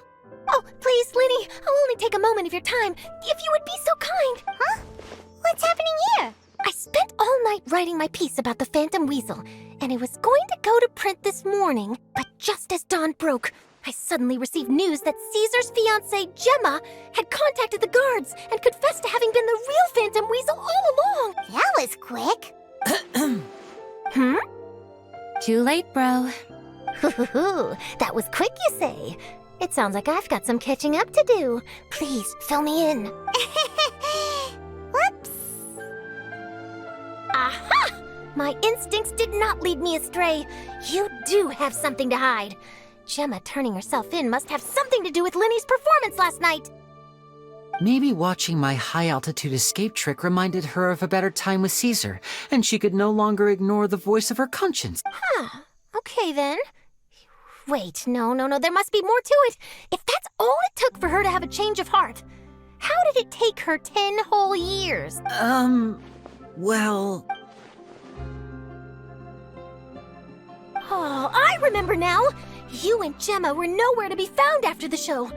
Oh, please, Lyney, I'll only take a moment of your time, if you would be so kind. Huh? What's happening here? I spent all night writing my piece about the Phantom Weasel, and it was going to go to print this morning, but just as dawn broke, I suddenly received news that Caesar's fiancée, Gemma, had contacted the guards and confessed to having been the real Phantom Weasel all along. That was quick. Hmm? Too late, bro. That was quick, you say? It sounds like I've got some catching up to do. Please, fill me in. Whoops. Aha! My instincts did not lead me astray. You do have something to hide. Gemma turning herself in must have something to do with Lyney's performance last night. Maybe watching my high-altitude escape trick reminded her of a better time with Caesar, and she could no longer ignore the voice of her conscience. Huh. Okay, then. Wait, no, there must be more to it. If that's all it took for her to have a change of heart, how did it take her 10 whole years? Well... Oh, I remember now. You and Gemma were nowhere to be found after the show.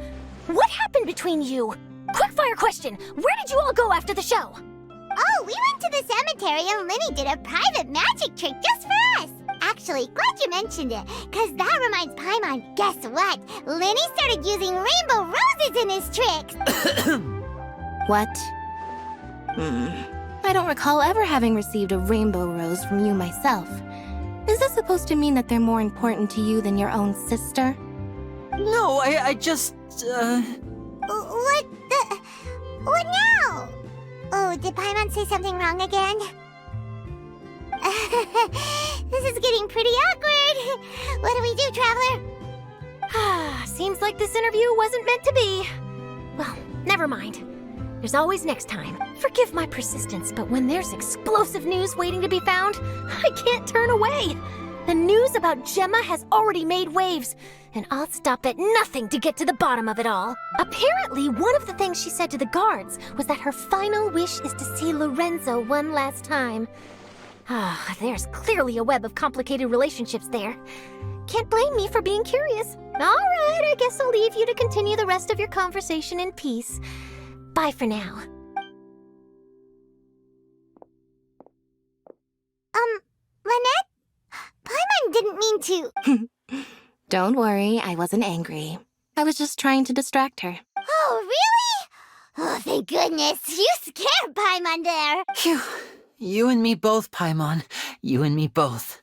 What happened between you? Quickfire question, where did you all go after the show? Oh, we went to the cemetery and Lyney did a private magic trick just for us. Actually, glad you mentioned it, because that reminds Paimon, guess what? Lyney started using rainbow roses in his tricks. What? I don't recall ever having received a rainbow rose from you myself. Is this supposed to mean that they're more important to you than your own sister? No, I just, What now? Oh, did Paimon say something wrong again? This is getting pretty awkward. What do we do, Traveler? Seems like this interview wasn't meant to be. Well, never mind. There's always next time. Forgive my persistence, but when there's explosive news waiting to be found, I can't turn away. The news about Gemma has already made waves, and I'll stop at nothing to get to the bottom of it all. Apparently, one of the things she said to the guards was that her final wish is to see Lorenzo one last time. There's clearly a web of complicated relationships there. Can't blame me for being curious. All right, I guess I'll leave you to continue the rest of your conversation in peace. Bye for now. Lynette? Paimon didn't mean to... Don't worry, I wasn't angry. I was just trying to distract her. Oh, really? Oh, thank goodness. You scared Paimon there. Phew. You and me both, Paimon. You and me both.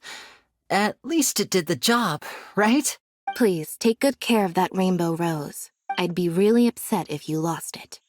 At least it did the job, right? Please, take good care of that rainbow rose. I'd be really upset if you lost it.